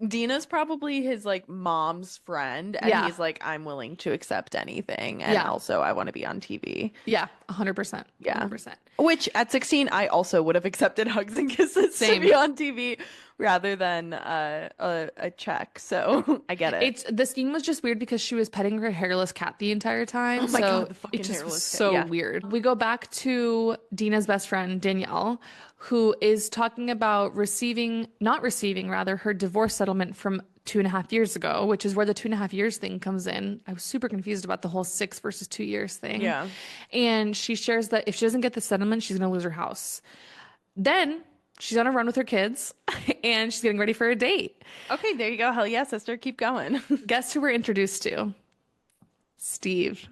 Speaker 1: Dina's probably his like mom's friend, and
Speaker 2: Yeah.
Speaker 1: he's like, I'm willing to accept anything, and
Speaker 2: Yeah.
Speaker 1: also I want to be on TV.
Speaker 2: Yeah, 100%.
Speaker 1: Yeah.
Speaker 2: 100%.
Speaker 1: Which at 16, I also would have accepted hugs and kisses
Speaker 2: Same.
Speaker 1: to be on TV rather than a check. So I get it.
Speaker 2: The scene was just weird because she was petting her hairless cat the entire time.
Speaker 1: Oh my
Speaker 2: so
Speaker 1: God, the fucking
Speaker 2: it just was
Speaker 1: hairless cat.
Speaker 2: so
Speaker 1: Yeah.
Speaker 2: weird. We go back to Dina's best friend, Danielle, who is talking about not receiving rather, her divorce settlement from 2.5 years ago, which is where the 2.5 years thing comes in. I was super confused about the whole 6 versus 2 years thing.
Speaker 1: Yeah.
Speaker 2: And she shares that if she doesn't get the settlement, she's going to lose her house. Then she's on a run with her kids and she's getting ready for a date.
Speaker 1: Okay, there you go. Hell yeah, sister. Keep going.
Speaker 2: Guess who we're introduced to? Steve.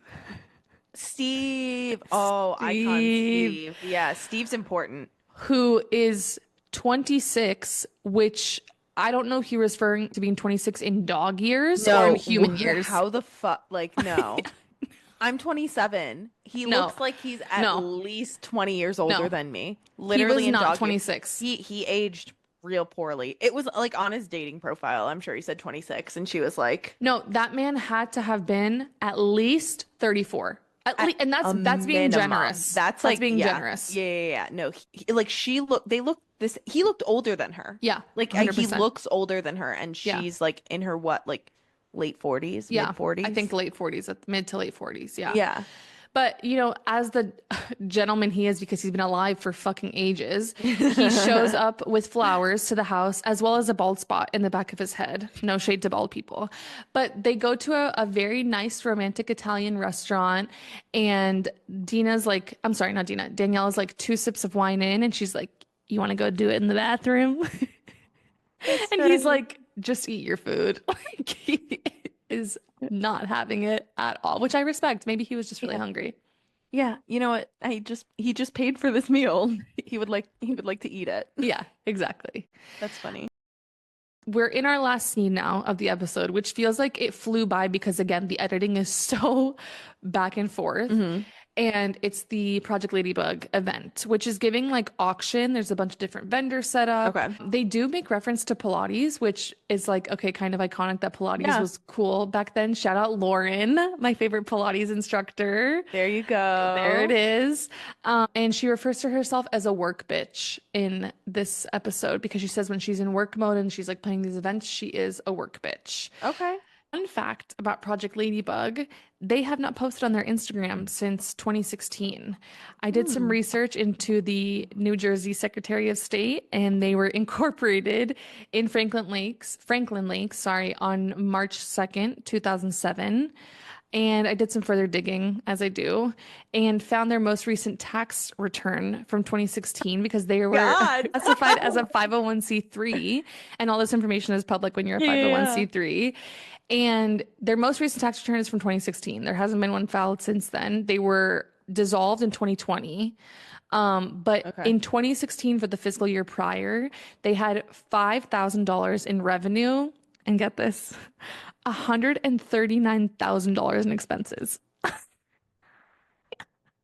Speaker 1: Steve. Oh, icon
Speaker 2: Steve,
Speaker 1: Steve. Yeah, Steve's important.
Speaker 2: who is 26, which I don't know if he was referring to being 26 in dog years or in human years.
Speaker 1: How the fuck? Like, no. I'm 27. He
Speaker 2: No.
Speaker 1: looks like he's at
Speaker 2: No.
Speaker 1: least 20 years older
Speaker 2: No.
Speaker 1: than me.
Speaker 2: He
Speaker 1: Literally
Speaker 2: was
Speaker 1: in
Speaker 2: not
Speaker 1: dog years.
Speaker 2: 26.
Speaker 1: He aged real poorly. It was like on his dating profile. I'm sure he said 26, and she was like,
Speaker 2: No, that man had to have been at least 34. At least, and
Speaker 1: a
Speaker 2: that's being
Speaker 1: minimum.
Speaker 2: generous.
Speaker 1: That's like
Speaker 2: being
Speaker 1: yeah.
Speaker 2: generous.
Speaker 1: Yeah. No, like she looked. They looked this. He looked older than her.
Speaker 2: Yeah,
Speaker 1: Like he
Speaker 2: 100%.
Speaker 1: looks older than her, and
Speaker 2: Yeah.
Speaker 1: she's like in her what, like late 40s,
Speaker 2: Yeah,
Speaker 1: mid 40s.
Speaker 2: I think late 40s, mid to late 40s. Yeah.
Speaker 1: Yeah.
Speaker 2: But, you know, as the gentleman he is, because he's been alive for fucking ages, he shows up with flowers to the house, as well as a bald spot in the back of his head. No shade to bald people. But they go to a very nice romantic Italian restaurant, and Dina's like, I'm sorry, not Dina. Danielle's like 2 sips of wine in, and she's like, you want to go do it in the bathroom? And he's like, just eat your food. Like, he is not having it at all, which I respect. Maybe he was just really hungry.
Speaker 1: Yeah, you know what? He just paid for this meal. He would like to eat it.
Speaker 2: Yeah, exactly.
Speaker 1: That's funny.
Speaker 2: We're in our last scene now of the episode, which feels like it flew by because again, the editing is so back and forth. And it's the Project Ladybug event, which is giving like auction. There's a bunch of different vendors set up.
Speaker 1: Okay.
Speaker 2: They do make reference to Pilates, which is like, okay, kind of iconic that Pilates was cool back then. Shout out Lauren, my favorite Pilates instructor.
Speaker 1: There you go.
Speaker 2: There it is. And she refers to herself as a work bitch in this episode because she says when she's in work mode and she's like playing these events, she is a work bitch.
Speaker 1: Okay.
Speaker 2: Fun fact about Project Ladybug, they have not posted on their Instagram since 2016. I did some research into the New Jersey Secretary of State, and they were incorporated in Franklin Lakes, on March 2nd, 2007. And I did some further digging, as I do, and found their most recent tax return from 2016 because they were classified as a 501c3, and all this information is public when you're a 501c3. And their most recent tax return is from 2016. There hasn't been one filed since then. They were dissolved in 2020. But in 2016, for the fiscal year prior, they had $5,000 in revenue. And get this, $139,000 in expenses.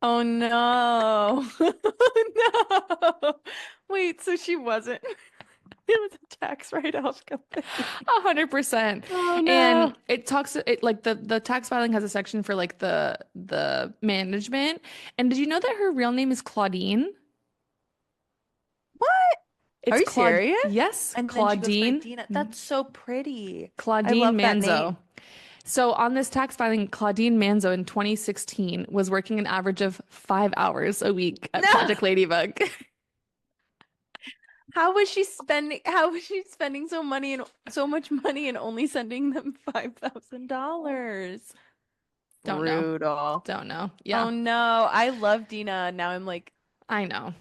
Speaker 1: Oh no. No. Wait, so she wasn't. It was a tax write-off company.
Speaker 2: 100%.
Speaker 1: Oh no.
Speaker 2: And it talks like the tax filing has a section for like the management. And did you know that her real name is Claudine?
Speaker 1: What?
Speaker 2: It's
Speaker 1: Are you serious?
Speaker 2: Yes,
Speaker 1: And
Speaker 2: Claudine.
Speaker 1: then she goes by Dina. That's so pretty.
Speaker 2: Claudine
Speaker 1: I love that
Speaker 2: Manzo.
Speaker 1: name.
Speaker 2: So on this tax filing, Claudine Manzo in 2016 was working an average of 5 hours a week at Project Ladybug.
Speaker 1: How was she spending so much money and only sending them $5,000?
Speaker 2: Don't know.
Speaker 1: Brutal.
Speaker 2: Don't know. Yeah.
Speaker 1: Oh no. I love Dina. Now I'm like,
Speaker 2: I know.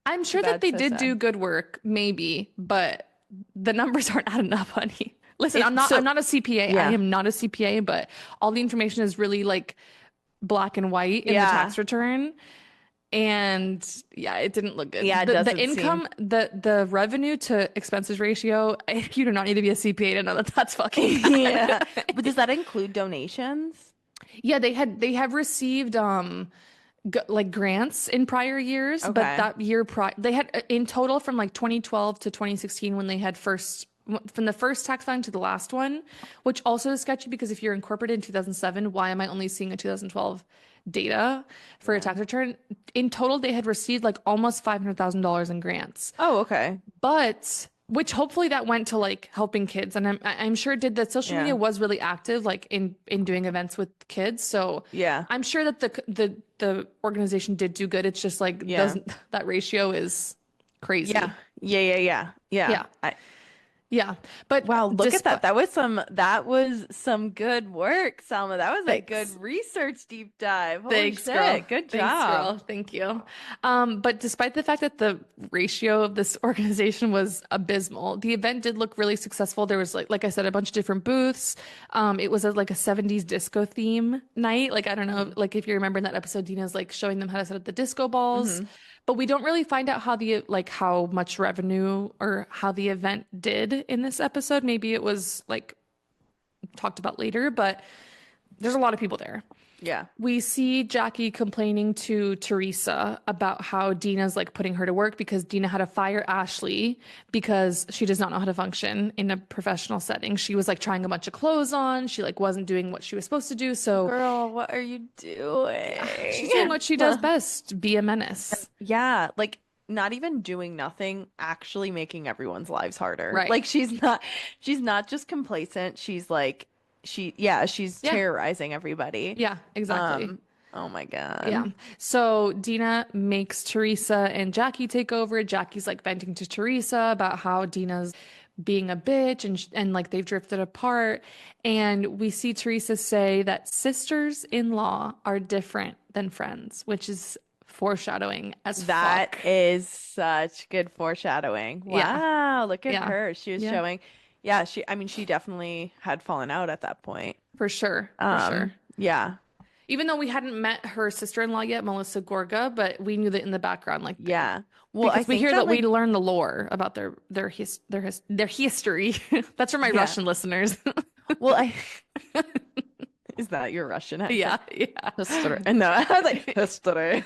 Speaker 2: I'm sure
Speaker 1: That's
Speaker 2: that they
Speaker 1: so
Speaker 2: did
Speaker 1: sad.
Speaker 2: do good work, maybe, but the numbers aren't adding up, honey. Listen, I'm not a CPA.
Speaker 1: Yeah.
Speaker 2: I am not a CPA, but all the information is really like black and white in the tax return. And yeah, it didn't look good.
Speaker 1: Yeah, it
Speaker 2: the
Speaker 1: doesn't
Speaker 2: income, the revenue to expenses ratio, you do not need to be a CPA to know that that's fucking bad.
Speaker 1: Yeah. But does that include donations?
Speaker 2: Yeah, they have received like grants in prior years, but that year they had in total from like 2012 to 2016 when they had from the first tax filing to the last one, which also is sketchy because if you're incorporated in 2007, why am I only seeing a 2012 data for a tax return? In total, they had received like almost $500,000 in grants.
Speaker 1: Oh, okay.
Speaker 2: But which hopefully that went to like helping kids, and I'm sure it did. That social media was really active, like in doing events with kids. So
Speaker 1: Yeah.
Speaker 2: I'm sure that the organization did do good. It's just like doesn't that ratio is crazy.
Speaker 1: Yeah.
Speaker 2: Yeah. But
Speaker 1: Wow, look at
Speaker 2: despite
Speaker 1: that. That was some good work, Selma. That was a good
Speaker 2: thanks.
Speaker 1: research deep dive. Holy
Speaker 2: Thanks, girl.
Speaker 1: shit. Good
Speaker 2: Thanks,
Speaker 1: job.
Speaker 2: girl. Thank you. But despite the fact that the ratio of this organization was abysmal, the event did look really successful. There was like I said, a bunch of different booths. It was like a 70s disco theme night. Like I don't know,
Speaker 1: Hmm.
Speaker 2: like if you remember in that episode, Dina's like showing them how to set up the disco balls.
Speaker 1: Hmm.
Speaker 2: But we don't really find out how much revenue or how the event did in this episode. Maybe it was like talked about later, but there's a lot of people there.
Speaker 1: Yeah.
Speaker 2: We see Jackie complaining to Teresa about how Dina's like putting her to work because Dina had to fire Ashley because she does not know how to function in a professional setting. She was like trying a bunch of clothes on. She like wasn't doing what she was supposed to do. So
Speaker 1: Girl, what are you
Speaker 2: yeah, she's doing
Speaker 1: doing?
Speaker 2: what she does best, be a menace.
Speaker 1: Yeah, like not even doing nothing, actually making everyone's lives harder.
Speaker 2: Right.
Speaker 1: Like she's not just complacent. She's
Speaker 2: Yeah.
Speaker 1: terrorizing everybody.
Speaker 2: Yeah, exactly.
Speaker 1: Um, oh my
Speaker 2: Yeah.
Speaker 1: God.
Speaker 2: So Dina makes Teresa and Jackie take over. Jackie's like venting to Teresa about how Dina's being a bitch and like they've drifted apart. And we see Teresa say that sisters-in-law are different than friends, which is foreshadowing as
Speaker 1: That
Speaker 2: fuck.
Speaker 1: is such good foreshadowing.
Speaker 2: Yeah.
Speaker 1: Wow, look at
Speaker 2: Yeah.
Speaker 1: her. She was
Speaker 2: Yeah.
Speaker 1: showing, yeah, I mean, she definitely had fallen out at that point.
Speaker 2: For sure. For sure.
Speaker 1: Yeah,
Speaker 2: Even though we hadn't met her sister-in-law yet, Melissa Gorga, but we knew that in the background, like
Speaker 1: yeah. Well, I
Speaker 2: because we
Speaker 1: think
Speaker 2: hear
Speaker 1: that
Speaker 2: that we
Speaker 1: like,
Speaker 2: learn the lore about their history. That's for my
Speaker 1: yeah.
Speaker 2: Russian listeners.
Speaker 1: Well, I is that your Russian
Speaker 2: Yeah,
Speaker 1: accent?
Speaker 2: yeah.
Speaker 1: History. No, I was like history.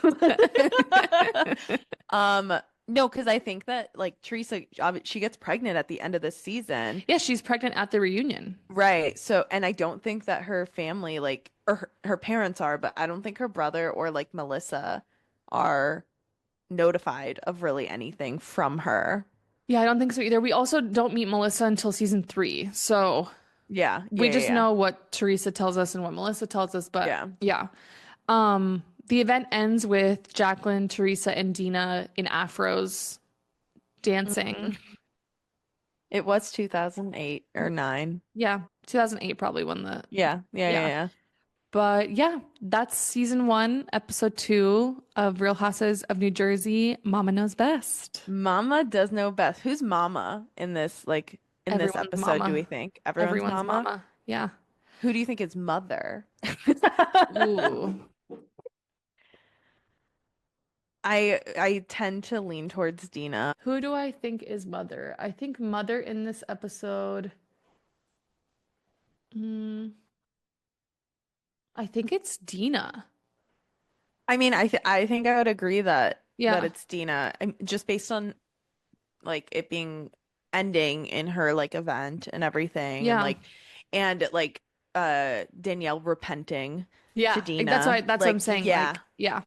Speaker 1: Um, no, because I think that like Teresa, she gets pregnant at the end of this season.
Speaker 2: Yeah, she's pregnant at the reunion.
Speaker 1: Right. So, and I don't think that her family, like, or her parents are, but I don't think her brother or like Melissa are notified of really anything from her.
Speaker 2: Yeah, I don't think so either. We also don't meet Melissa until season 3. So
Speaker 1: Yeah.
Speaker 2: we
Speaker 1: Yeah. Yeah.
Speaker 2: just
Speaker 1: Yeah.
Speaker 2: know what Teresa tells us and what Melissa tells us, but
Speaker 1: Yeah.
Speaker 2: yeah. The event ends with Jacqueline, Teresa, and Dina in afros dancing.
Speaker 1: Mhm. It was 2008 or 9.
Speaker 2: Yeah, 2008 probably when the
Speaker 1: Yeah. Yeah. Yeah.
Speaker 2: yeah.
Speaker 1: Yeah.
Speaker 2: But yeah, that's season 1, episode 2 of Real Houses of New Jersey. Mama knows best.
Speaker 1: Mama does know best. Who's Mama in this, like, in this
Speaker 2: Everyone's
Speaker 1: episode, do
Speaker 2: mama.
Speaker 1: we think? Everyone's
Speaker 2: Everyone's
Speaker 1: Mama?
Speaker 2: mama. Yeah.
Speaker 1: Who do you think is Mother?
Speaker 2: Ooh.
Speaker 1: I tend to lean towards Dina.
Speaker 2: Who do I think is mother? I think mother in this episode. Mm, I think it's Dina.
Speaker 1: I mean, I think I would agree that
Speaker 2: Yeah.
Speaker 1: it's Dina. Just based on like it being ending in her like event and everything
Speaker 2: Yeah.
Speaker 1: and like Danielle repenting to
Speaker 2: Yeah. That's why
Speaker 1: Dina.
Speaker 2: that's what I'm
Speaker 1: Like,
Speaker 2: saying.
Speaker 1: yeah.
Speaker 2: Like, yeah.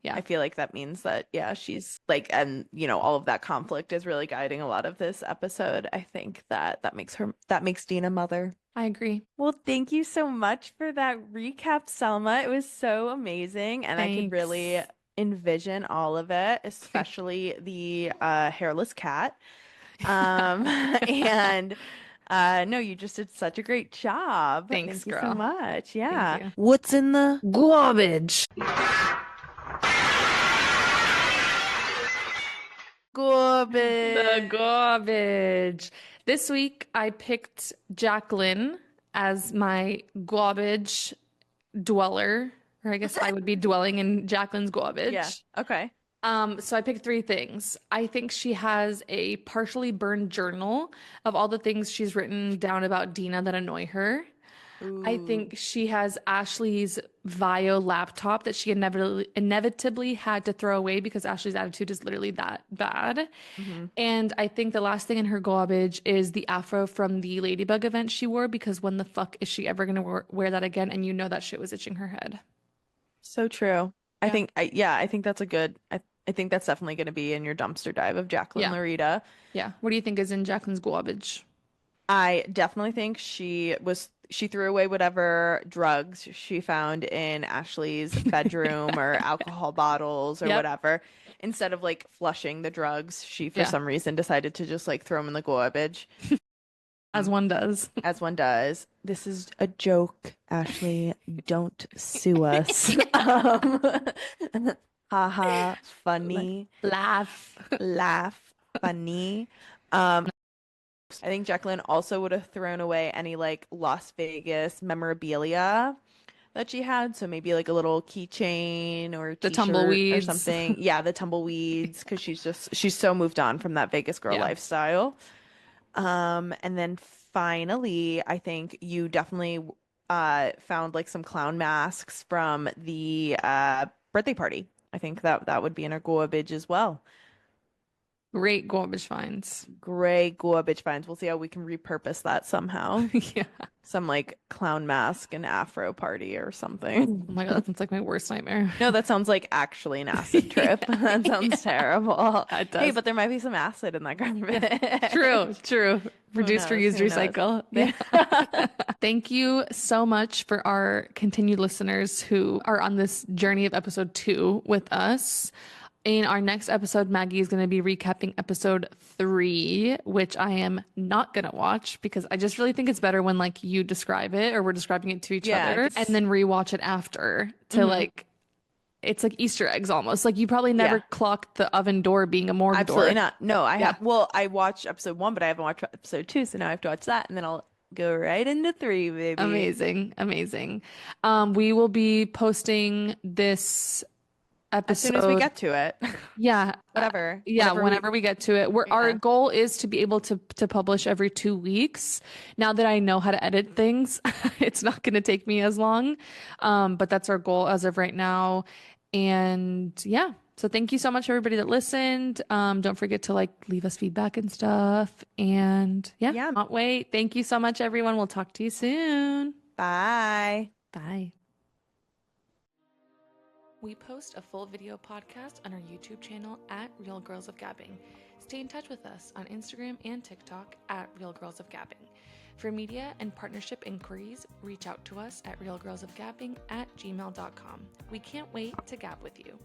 Speaker 2: Yeah.
Speaker 1: I feel like that means that, yeah, she's like, and all of that conflict is really guiding a lot of this episode. I think that makes Dina Mother.
Speaker 2: I agree.
Speaker 1: Well, thank you so much for that recap, Selma. It was so amazing, and I could really
Speaker 2: Thanks.
Speaker 1: envision all of it, especially the hairless cat. And no, you just did such a great job.
Speaker 2: Thanks,
Speaker 1: Thank you so
Speaker 2: girl.
Speaker 1: much.
Speaker 2: Thank
Speaker 1: Yeah.
Speaker 2: you.
Speaker 1: What's in the
Speaker 2: Garbage. The
Speaker 1: garbage?
Speaker 2: garbage. This week I picked Jacqueline as my garbage dweller, or I guess I would be dwelling in Jacqueline's
Speaker 1: Yeah.
Speaker 2: garbage.
Speaker 1: Okay.
Speaker 2: So I picked 3 things. I think she has a partially burned journal of all the things she's written down about Dina that annoy her. I
Speaker 1: Ooh.
Speaker 2: think she has Ashley's Vio laptop that she inevitably had to throw away because Ashley's attitude is literally that bad.
Speaker 1: Hmm.
Speaker 2: And I think the last thing in her garbage is the afro from the Ladybug event she wore because when the fuck is she ever gonna wear that again? And you know that shit was itching her head.
Speaker 1: So true. I
Speaker 2: Yeah.
Speaker 1: think I think that's a good I think that's definitely going to be in your dumpster dive of Jacqueline
Speaker 2: Yeah.
Speaker 1: Larita.
Speaker 2: Yeah. What do you think is in Jacqueline's garbage?
Speaker 1: I definitely think she threw away whatever drugs she found in Ashley's bedroom or alcohol bottles or
Speaker 2: Yep.
Speaker 1: whatever. Instead of like flushing the drugs, she for
Speaker 2: Yeah.
Speaker 1: some reason decided to just like throw them in the garbage.
Speaker 2: As one does.
Speaker 1: as one does. This is a joke, Ashley. Don't sue us. Haha,
Speaker 2: Like,
Speaker 1: funny,
Speaker 2: laugh.
Speaker 1: laugh, funny. I think Jacqueline also would have thrown away any like Las Vegas memorabilia that she had. So maybe like a little keychain or a
Speaker 2: The
Speaker 1: t-shirt or
Speaker 2: tumbleweeds.
Speaker 1: something. Yeah, the tumbleweeds, because she's so moved on from that Vegas girl
Speaker 2: Yeah.
Speaker 1: lifestyle. And then finally, I think you definitely found like some clown masks from the birthday party. I think that would be in our garbage as well.
Speaker 2: Great garbage finds.
Speaker 1: Great garbage finds. We'll see how we can repurpose that somehow.
Speaker 2: Yeah.
Speaker 1: Some like clown mask and afro party or something.
Speaker 2: Oh my God, that sounds like my worst nightmare.
Speaker 1: No, that sounds like actually an acid trip. That sounds terrible.
Speaker 2: It
Speaker 1: Hey,
Speaker 2: does.
Speaker 1: but there might be some acid in that garbage.
Speaker 2: True, true.
Speaker 1: Who
Speaker 2: Reduce,
Speaker 1: knows?
Speaker 2: reuse,
Speaker 1: Who knows?
Speaker 2: recycle.
Speaker 1: Yeah.
Speaker 2: Thank you so much for our continued listeners who are on this journey of episode 2 with us. In our next episode, Maggie is going to be recapping episode 3, which I am not going to watch because I just really think it's better when like you describe it or we're describing it to each
Speaker 1: Yeah,
Speaker 2: other and then rewatch it after to like, it's like Easter eggs almost. Like you probably never
Speaker 1: Yeah.
Speaker 2: clocked the oven door being a morgue
Speaker 1: Absolutely
Speaker 2: door.
Speaker 1: not. No, I
Speaker 2: Yeah.
Speaker 1: have. Well, I watched episode 1, but I haven't watched episode 2, so now I have to watch that, and then I'll go right into 3, baby.
Speaker 2: Amazing, amazing. We will be posting this
Speaker 1: As soon as we
Speaker 2: episode.
Speaker 1: get to it.
Speaker 2: Yeah,
Speaker 1: Whatever.
Speaker 2: yeah, whenever we get to it. Our
Speaker 1: Yeah.
Speaker 2: goal is to be able to publish every 2 weeks. Now that I know how to edit things, it's not going to take me as long. But that's our goal as of right now. And yeah, so thank you so much everybody that listened. Don't forget to like leave us feedback and stuff. And yeah,
Speaker 1: Yeah.
Speaker 2: can't wait. Thank you so much, everyone. We'll talk to you soon.
Speaker 1: Bye.
Speaker 2: Bye. We post a full video podcast on our YouTube channel at Real Girls of Gabbing. Stay in touch with us on Instagram and TikTok at Real Girls of Gabbing. For media and partnership inquiries, reach out to us at realgirlsofgabbing@gmail.com. We can't wait to gab with you.